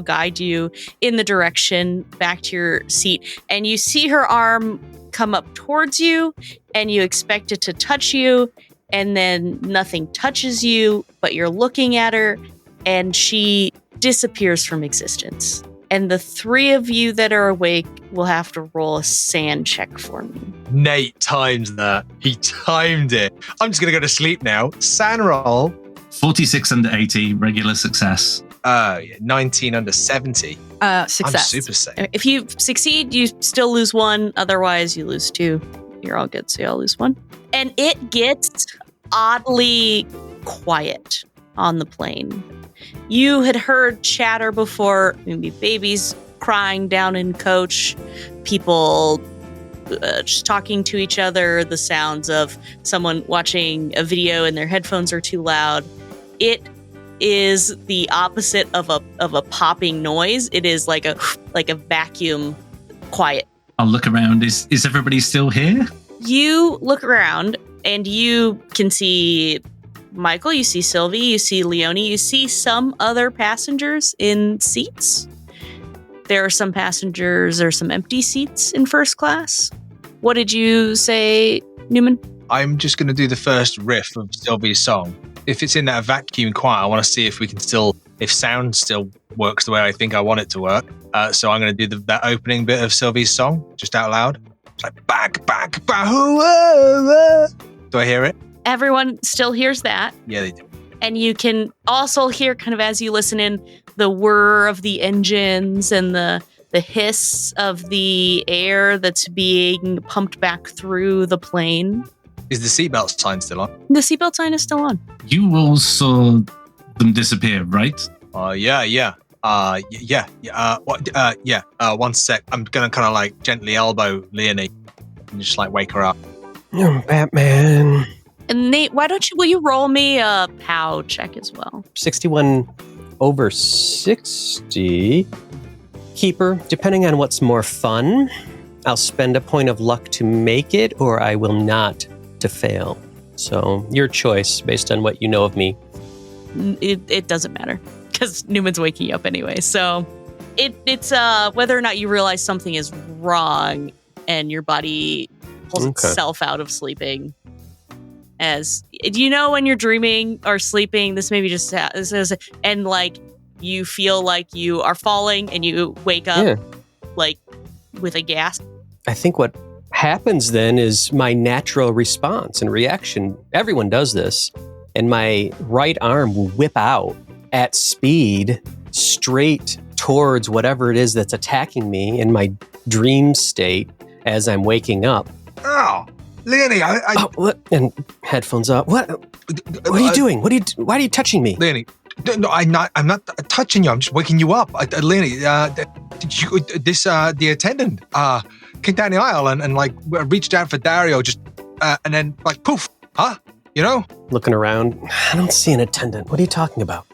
guide you in the direction back to your seat. And you see her arm come up towards you, and you expect it to touch you, and then nothing touches you, but you're looking at her, and she disappears from existence. And the three of you that are awake will have to roll a sand check for me.
Nate timed that. He timed it. I'm just going to go to sleep now. Sand roll.
46 under 80, regular success.
19 under 70.
Success.
I'm super safe.
If you succeed, you still lose one. Otherwise, you lose two. You're all good, so you all lose one. And it gets oddly quiet on the plane. You had heard chatter before, maybe babies crying down in coach, people just talking to each other, the sounds of someone watching a video and their headphones are too loud. It is the opposite of a popping noise. It is like a vacuum quiet.
I'll look around. Is everybody still here?
You look around and you can see Michael, you see Sylvie, you see Leonie, you see some other passengers in seats. There are some passengers, there are some empty seats in first class. What did you say, Newman?
I'm just going to do the first riff of Sylvie's song. If it's in that vacuum quiet, I want to see if sound still works the way I think I want it to work. So I'm going to do that opening bit of Sylvie's song, just out loud. It's like, back, do I hear it?
Everyone still hears that.
Yeah, they do.
And you can also hear, kind of as you listen in, the whir of the engines and the hiss of the air that's being pumped back through the plane.
Is the seatbelt sign still on?
The seatbelt sign is still on.
You all saw them disappear, right?
Yeah. One sec. I'm gonna kind of like gently elbow Leonie and just like wake her up.
Batman.
And Nate, will you roll me a POW check as well?
61 over 60. Keeper, depending on what's more fun, I'll spend a point of luck to make it, or I will not to fail. So your choice based on what you know of me.
It doesn't matter because Newman's waking you up anyway. So it's whether or not you realize something is wrong and your body pulls itself out of sleeping. As do you know when you're dreaming or sleeping, this maybe just and like you feel like you are falling and you wake up like with a gasp.
I think what happens then is my natural response and reaction. Everyone does this, and my right arm will whip out at speed straight towards whatever it is that's attacking me in my dream state as I'm waking up.
Oh, Leonie,
what? And headphones up. What are you doing? Why are you touching me?
Leonie, no, I'm not touching you. I'm just waking you up. Leonie, the attendant came down the aisle and like reached out for Dario, just and then like poof, huh? You know?
Looking around, I don't see an attendant. What are you talking about?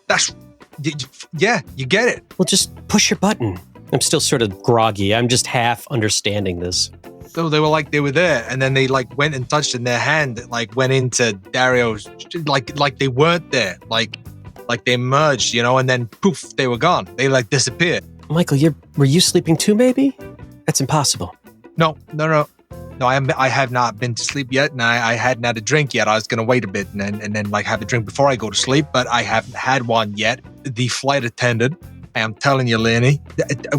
You get it.
Well, just push your button. I'm still sort of groggy. I'm just half understanding this.
So they were there, and then they like went and touched in their hand, that like went into Dario's, like they weren't there, like they merged, you know, and then poof, they were gone. They like disappeared.
Michael, were you sleeping too? Maybe that's impossible.
No. No, I have not been to sleep yet, and I hadn't had a drink yet. I was going to wait a bit and then like have a drink before I go to sleep, but I haven't had one yet. The flight attendant, I'm telling you, Leonie,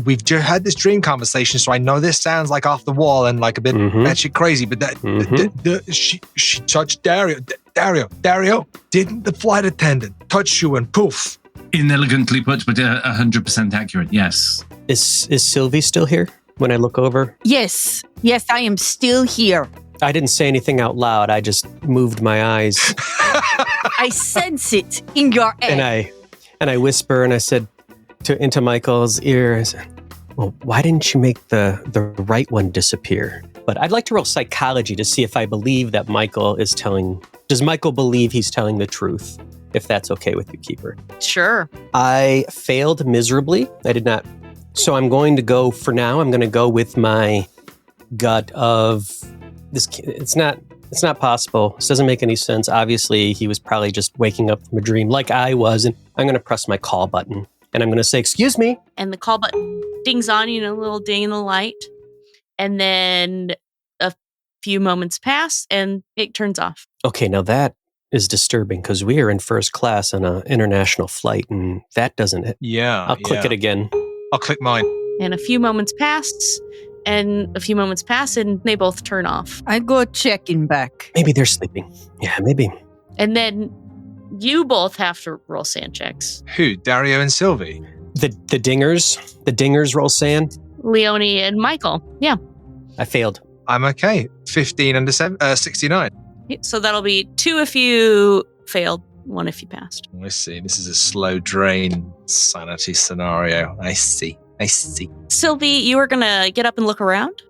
we've just had this dream conversation, so I know this sounds like off the wall and like a bit batshit crazy, but she touched Dario. Dario, didn't the flight attendant touch you and poof?
Inelegantly put, but 100% accurate, yes.
Is Sylvie still here when I look over?
Yes, I am still here.
I didn't say anything out loud. I just moved my eyes.
I sense it in your air.
And I whisper and I said into Michael's ear, I said, well, why didn't you make the right one disappear? But I'd like to roll psychology to see if I believe that Michael is telling... Does Michael believe he's telling the truth? If that's okay with you, Keeper.
Sure.
I failed miserably. I did not. So I'm going to go, for now, I'm going to go with my gut of this. It's not possible. This doesn't make any sense. Obviously, he was probably just waking up from a dream like I was. And I'm going to press my call button. And I'm going to say, excuse me.
And the call button dings on, a little ding in the light. And then a few moments pass and it turns off.
Okay, now that is disturbing because we are in first class on an international flight and that doesn't hit.
Yeah.
I'll click it again.
I'll click mine.
And a few moments pass and they both turn off.
I go checking back.
Maybe they're sleeping. Yeah, maybe.
And then you both have to roll sand checks.
Who? Dario and Sylvie?
The dingers roll sand?
Leonie and Michael. Yeah.
I failed.
I'm okay. 15 under 69.
So that'll be 2 if you failed, 1 if you passed.
I see. This is a slow drain sanity scenario. I see.
Sylvie, you are going to get up and look around.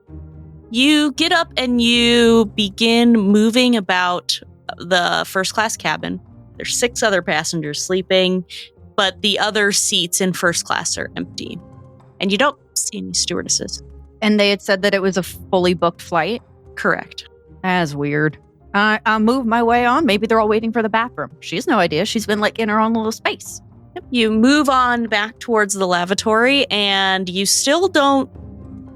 You get up and you begin moving about the first class cabin. There's 6 other passengers sleeping, but the other seats in first class are empty. And you don't see any stewardesses.
And they had said that it was a fully booked flight?
Correct.
That's weird. I'll move my way on. Maybe they're all waiting for the bathroom. She has no idea. She's been in her own little space.
Yep. You move on back towards the lavatory and you still don't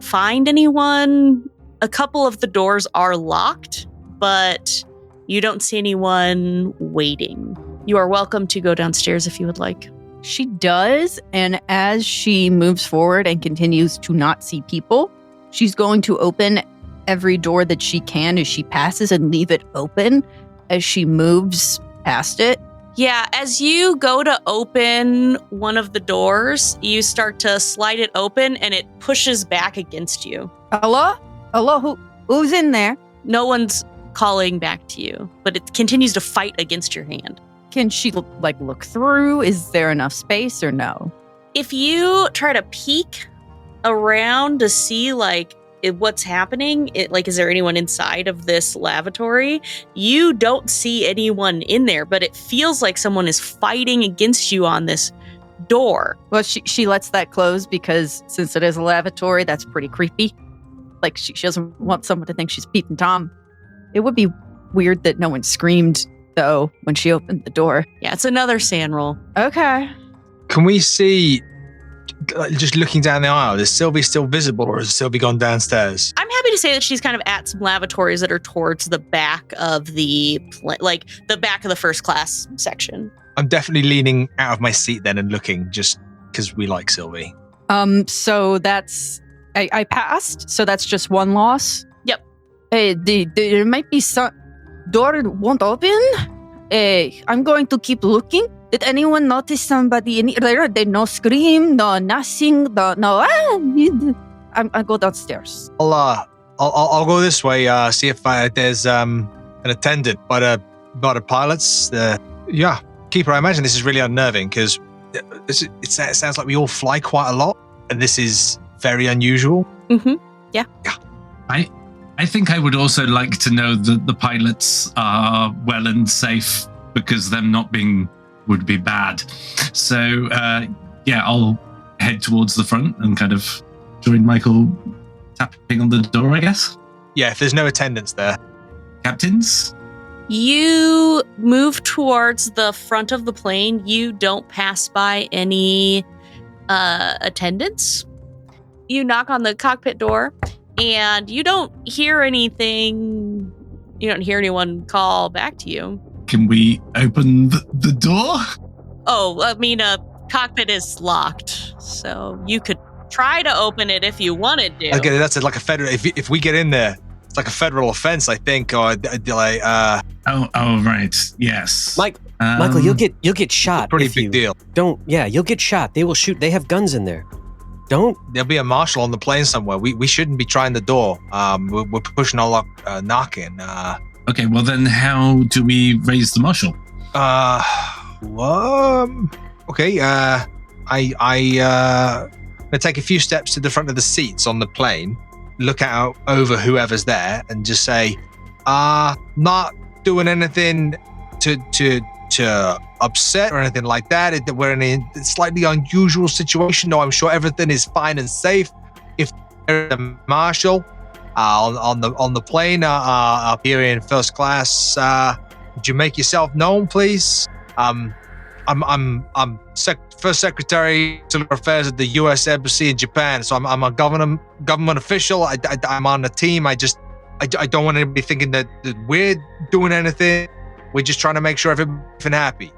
find anyone. A couple of the doors are locked, but you don't see anyone waiting. You are welcome to go downstairs if you would like.
She does, and as she moves forward and continues to not see people, she's going to open every door that she can as she passes and leave it open as she moves past it.
Yeah, as you go to open one of the doors, you start to slide it open and it pushes back against you.
Hello? Who's in there?
No one's calling back to you, but it continues to fight against your hand.
Can she look through? Is there enough space or no?
If you try to peek around to see what's happening, is there anyone inside of this lavatory? You don't see anyone in there, but it feels like someone is fighting against you on this door.
Well, she lets that close because since it is a lavatory, that's pretty creepy. She doesn't want someone to think she's peeping Tom. It would be weird that no one screamed though when she opened the door.
Yeah, it's another sand roll.
Okay.
Can we see, just looking down the aisle, is Sylvie still visible or has Sylvie gone downstairs?
I'm happy to say that she's kind of at some lavatories that are towards the back of the back of the first class section.
I'm definitely leaning out of my seat then and looking just because we like Sylvie.
So that's I passed. So that's just 1 loss.
Yep.
There might be some door won't open. I'm going to keep looking. Did anyone notice somebody in there? They no scream, no nothing, no. I'll go downstairs.
I'll go this way. See if there's an attendant, but a pilot's. Yeah, Keeper. I imagine this is really unnerving because it sounds like we all fly quite a lot, and this is very unusual.
Mm-hmm. Yeah.
I think I would also like to know that the pilots are well and safe because them not being would be bad. So, I'll head towards the front and kind of join Michael tapping on the door, I guess.
Yeah, if there's no attendants there.
Captains?
You move towards the front of the plane. You don't pass by any attendants. You knock on the cockpit door and you don't hear anything. You don't hear anyone call back to you.
Can we open the door?
Oh, I mean, cockpit is locked, so you could try to open it if you wanted to.
Okay, that's like a federal. If we get in there, it's like a federal offense, I think. Or like,
Oh, right. Yes.
Michael, you'll get shot.
pretty
if
big
you
deal.
Don't. Yeah, you'll get shot. They will shoot. They have guns in there. Don't.
There'll be a marshal on the plane somewhere. We shouldn't be trying the door. We're pushing all up, knocking.
Okay, well then, how do we raise the marshal?
Okay. I'm gonna take a few steps to the front of the seats on the plane, look out over whoever's there, and just say, not doing anything to upset or anything like that. We're in a slightly unusual situation. No, I'm sure everything is fine and safe. If there's a marshal on the plane up here in first class, would you make yourself known, please? I'm First Secretary of Affairs at the U.S. Embassy in Japan, so I'm a government official. I'm on the team. I don't want anybody thinking that we're doing anything. We're just trying to make sure everybody's happy.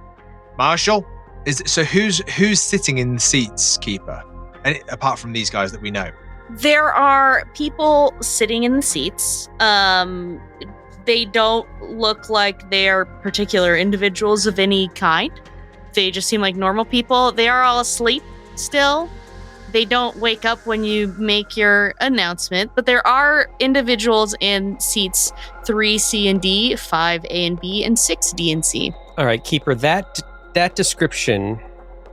Marshal, who's sitting in the seats, Keeper? And apart from these guys that we know,
There are people sitting in the seats. They don't look like they are particular individuals of any kind. They just seem like normal people. They are all asleep still. They don't wake up when you make your announcement, but there are individuals in seats 3C and D, 5A and B, and 6D and C.
All right, Keeper. That description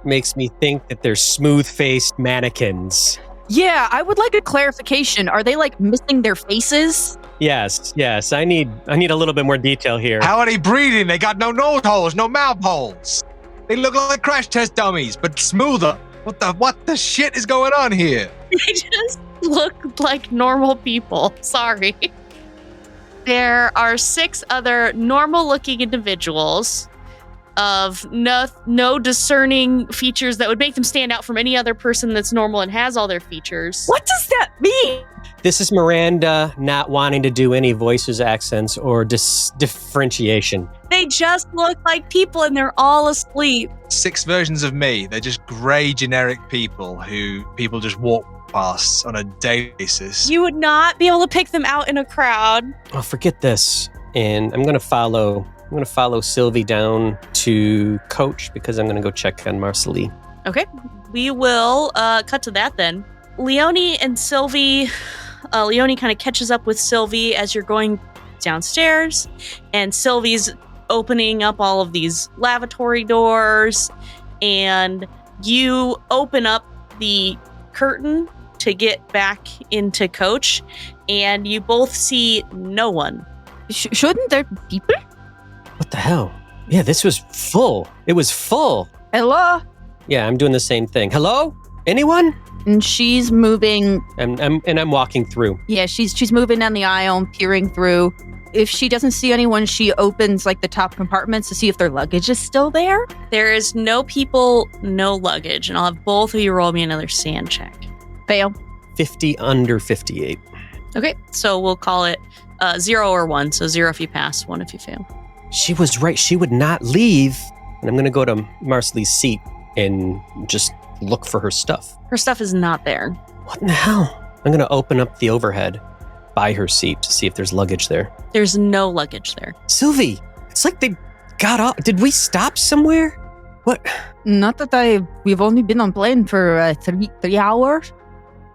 makes me think that they're smooth-faced mannequins.
Yeah, I would like a clarification. Are they like missing their faces?
Yes. I need a little bit more detail here.
how are they breathing? They got no nose holes, no mouth holes. They look like crash test dummies, but smoother. What the shit is going on here?
They just look like normal people. Sorry. There are 6 other normal-looking individuals of no discerning features that would make them stand out from any other person that's normal and has all their features.
What does that mean?
This is Miranda not wanting to do any voices, accents, or differentiation.
They just look like people and they're all asleep.
6 versions of me. They're just grey, generic people who people just walk past on a daily basis.
You would not be able to pick them out in a crowd.
Oh, forget this. And I'm gonna follow Sylvie down to Coach because I'm gonna go check on Marcelie.
Okay, we will cut to that then. Leonie and Sylvie, Leonie kind of catches up with Sylvie as you're going downstairs, and Sylvie's opening up all of these lavatory doors, and you open up the curtain to get back into Coach, and you both see no one.
Shouldn't there be people?
What the hell? Yeah, this was full. It was full.
Hello?
Yeah, I'm doing the same thing. Hello? Anyone?
And she's moving.
I'm walking through.
Yeah, she's moving down the aisle and peering through. If she doesn't see anyone, she opens like the top compartments to see if their luggage is still there.
There is no people, no luggage, and I'll have both of you roll me another sand check.
Fail.
50 under 58.
Okay, so we'll call it 0 or 1. So 0 if you pass, 1 if you fail.
She was right. She would not leave. And I'm going to go to Marcelie's seat and just look for her stuff.
Her stuff is not there.
What in the hell? I'm going to open up the overhead by her seat to see if there's luggage there.
There's no luggage there.
Sylvie, it's like they got off. Did we stop somewhere? What?
Not that we've only been on plane for 3 hours.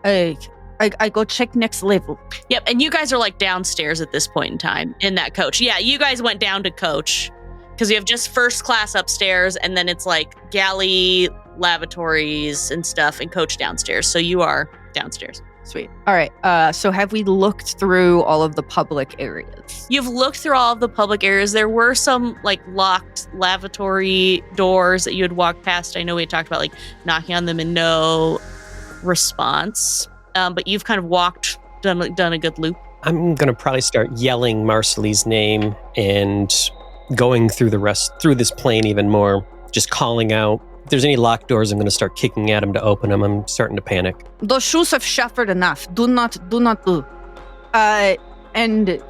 I go check next level.
Yep, and you guys are like downstairs at this point in time in that coach. Yeah, you guys went down to Coach because you have just first class upstairs, and then it's like galley, lavatories, and stuff, and Coach downstairs. So you are downstairs.
Sweet. All right. So have we looked through all of the public areas?
You've looked through all of the public areas. There were some like locked lavatory doors that you had walked past. I know we had talked about like knocking on them and no response. But you've kind of done a good loop.
I'm going to probably start yelling Marcelie's name and going through this plane even more, just calling out. If there's any locked doors, I'm going to start kicking at them to open them. I'm starting to panic.
Those shoes have suffered enough. Do not do. And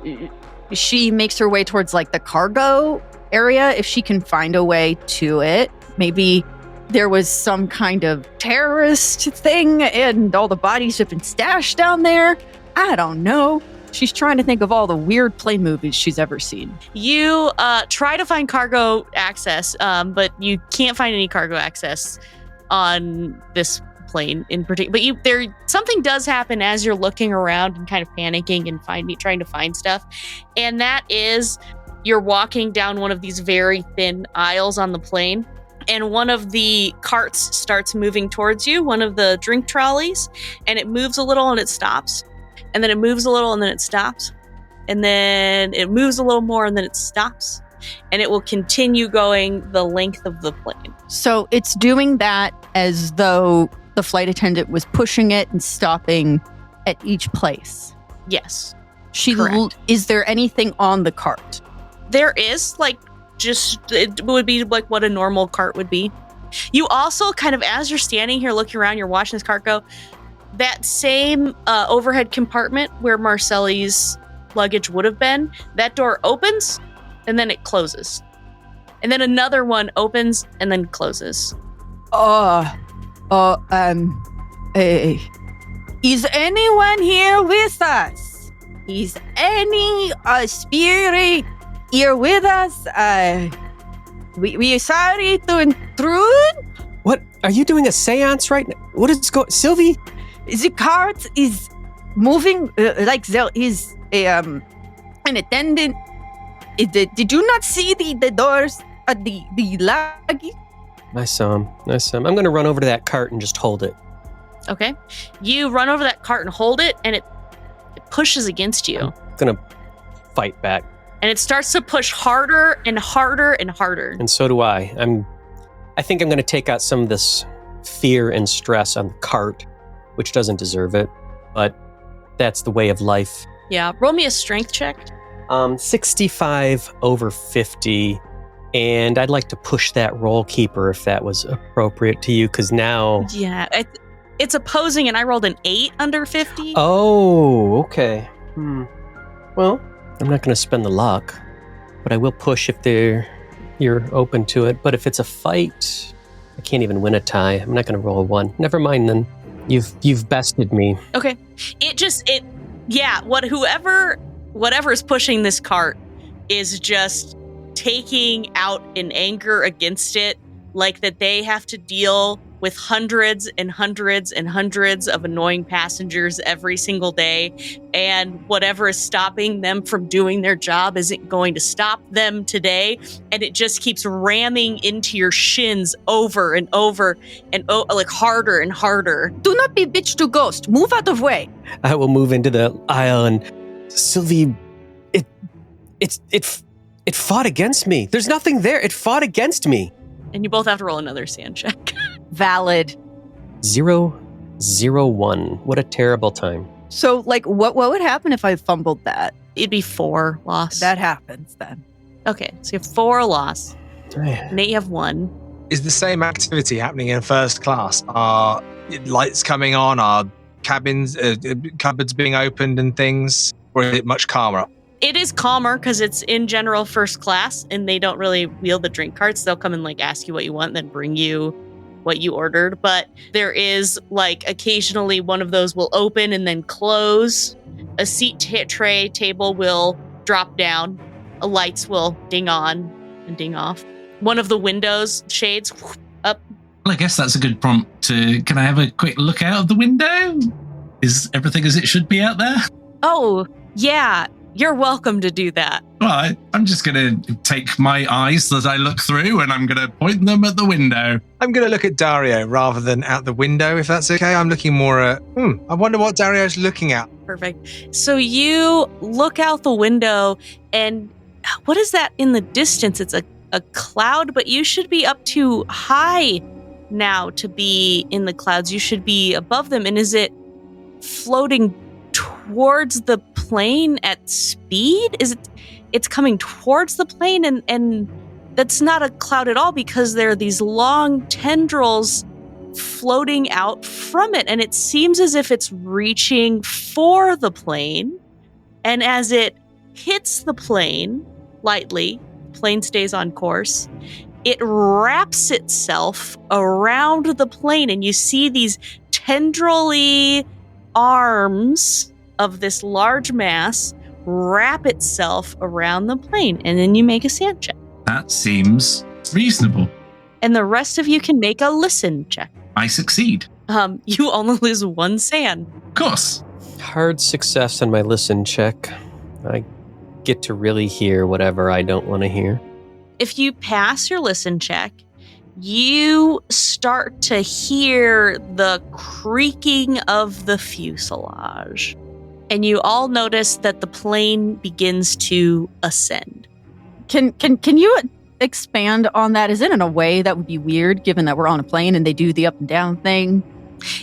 she makes her way towards like the cargo area if she can find a way to it. Maybe there was some kind of terrorist thing and all the bodies have been stashed down there. I don't know. She's trying to think of all the weird plane movies she's ever seen.
You try to find cargo access, but you can't find any cargo access on this plane in particular. But something does happen as you're looking around and kind of panicking and trying to find stuff. And that is, you're walking down one of these very thin aisles on the plane, and one of the carts starts moving towards you, one of the drink trolleys, and it moves a little and it stops. And then it moves a little and then it stops. And then it moves a little more and then it stops. And it will continue going the length of the plane.
So it's doing that as though the flight attendant was pushing it and stopping at each place.
Yes.
Correct. Is there anything on the cart?
There is, it would be like what a normal cart would be. You also kind of, as you're standing here looking around, you're watching this cart go, that same overhead compartment where Marcelli's luggage would have been, that door opens and then it closes. And then another one opens and then closes.
Is anyone here with us? Is any spirit here with us? We are sorry to intrude.
What? Are you doing a seance right now? What is going... Sylvie?
The cart is moving like there is an attendant. Did you not see the doors at the luggage?
I saw him. I'm going to run over to that cart and just hold it.
Okay. You run over that cart and hold it, and it pushes against you.
I'm going to fight back.
And it starts to push harder and harder and harder.
And so do I. I think I'm going to take out some of this fear and stress on the cart, which doesn't deserve it, but that's the way of life.
Yeah. Roll me a strength check.
65 over 50. And I'd like to push that roll keeper if that was appropriate to you, because now...
Yeah, it's opposing, and I rolled an 8 under 50.
Oh, okay. Well, I'm not going to spend the luck, but I will push if you're open to it. But if it's a fight, I can't even win a tie. I'm not going to roll a 1. Never mind then. You've bested me.
Okay. Whatever is pushing this cart is just taking out in anger against it, like that they have to deal with hundreds and hundreds and hundreds of annoying passengers every single day, and whatever is stopping them from doing their job isn't going to stop them today, and it just keeps ramming into your shins over and over and like harder and harder.
Do not be bitch to ghost. Move out of way.
I will move into the aisle, and Sylvie, it fought against me. There's nothing there. It fought against me.
And you both have to roll another sand check.
Valid.
0, 0, 1. What a terrible time.
So, what would happen if I fumbled that?
It'd be 4 loss.
That happens then.
Okay, so you have 4 loss. Nate, you have 1.
Is the same activity happening in first class? Are lights coming on? Are cupboards being opened and things? Or is it much calmer?
It is calmer because it's in general first class, and they don't really wheel the drink carts. They'll come and ask you what you want, then bring you what you ordered. But there is occasionally one of those will open and then close. A seat tray table will drop down. Lights will ding on and ding off. One of the windows shades up.
Well, I guess that's a good prompt to, can I have a quick look out of the window? Is everything as it should be out there?
Oh, yeah. You're welcome to do that.
Well, I'm just going to take my eyes that I look through and I'm going to point them at the window.
I'm going to look at Dario rather than out the window, if that's okay. I'm looking more at, I wonder what Dario's looking at.
Perfect. So you look out the window, and what is that in the distance? It's a cloud, but you should be up too high now to be in the clouds. You should be above them. And is it floating towards the plane at speed? It's coming towards the plane, and that's not a cloud at all, because there are these long tendrils floating out from it, and it seems as if it's reaching for the plane, And as it hits the plane lightly, plane stays on course, it wraps itself around the plane, and you see these tendrily arms of this large mass wrap itself around the plane. And then you make a sand check.
That seems reasonable.
And the rest of you can make a listen check.
I succeed.
You only lose 1 sand.
Of course.
Hard success on my listen check. I get to really hear whatever I don't want to hear.
If you pass your listen check, you start to hear the creaking of the fuselage. And you all notice that the plane begins to ascend.
Can you expand on that? Is it in a way that would be weird, given that we're on a plane and they do the up and down thing?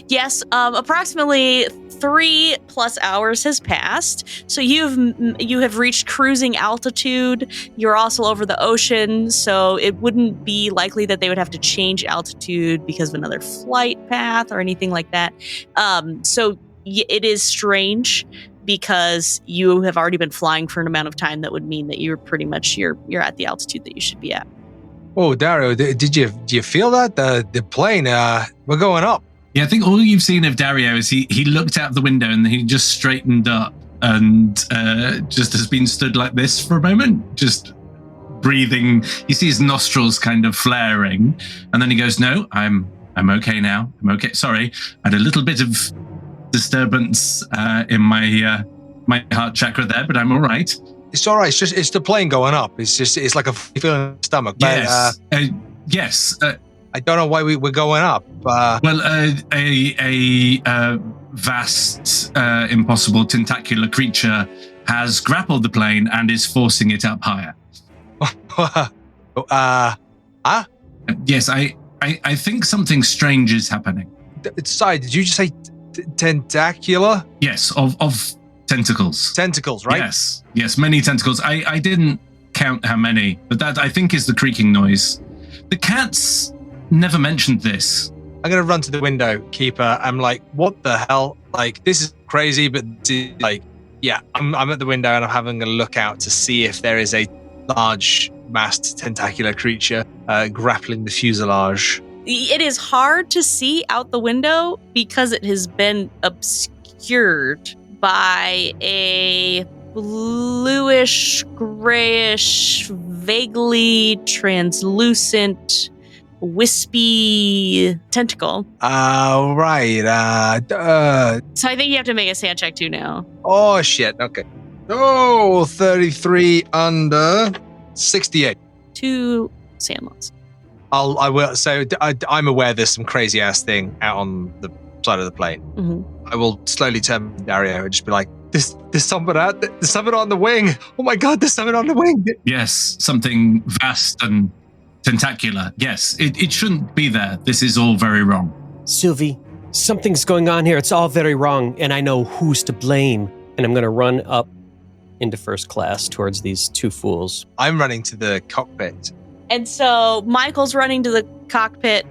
Yes, approximately 3+ hours has passed. So you have reached cruising altitude. You're also over the ocean, so it wouldn't be likely that they would have to change altitude because of another flight path or anything like that. So it is strange because you have already been flying for an amount of time that would mean that you're pretty much you're at the altitude that you should be at.
Oh, Dario, do you feel that the plane? We're going up.
Yeah, I think all you've seen of Dario is he looked out the window and he just straightened up and just has been stood like this for a moment, just breathing. You see his nostrils kind of flaring, and then he goes, "No, I'm okay now. I'm okay. Sorry, I had a little bit of disturbance in my heart chakra there, but I'm all right."
It's all right. It's the plane going up. It's like a feeling in the stomach. But,
Yes.
I don't know why we're going up.
Well, a vast, impossible tentacular creature has grappled the plane and is forcing it up higher. Yes, I think something strange is happening.
Sorry, did you just say tentacular?
Yes, of tentacles.
Tentacles, right?
Yes, many tentacles. I didn't count how many, but that I think is the creaking noise. The cats never mentioned this.
I'm gonna run to the window, keeper. I'm like, what the hell? Like, this is crazy, but I'm at the window and I'm having a look out to see if there is a large masked tentacular creature grappling the fuselage.
It is hard to see out the window because it has been obscured by a bluish, grayish, vaguely translucent, wispy tentacle.
Right.
So I think you have to make a sand check too now.
Oh, shit. Okay. Oh, 33 under 68.
2 sand lots.
I will. So I'm aware there's some crazy ass thing out on the side of the plane.
Mm-hmm.
I will slowly turn to Dario and just be like, There's something out. There's something on the wing. Oh my God! There's something on the wing.
Yes, something vast and tentacular. Yes, it shouldn't be there. This is all very wrong.
Sylvie, something's going on here. It's all very wrong, and I know who's to blame. And I'm going to run up into first class towards these two fools.
I'm running to the cockpit.
And so Michael's running to the cockpit.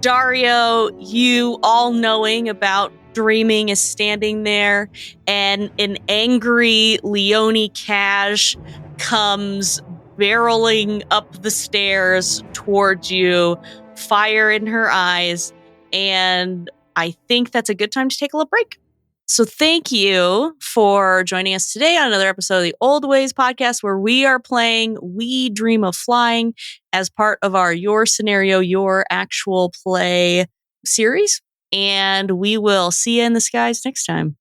Dario, you all knowing about dreaming, is standing there, and an angry Leonie Cash comes barreling up the stairs towards you, fire in her eyes, and I think that's a good time to take a little break. So thank you for joining us today on another episode of the Old Ways podcast, where we are playing We Dream of Flying as part of our Your Scenario, Your Actual Play series. And we will see you in the skies next time.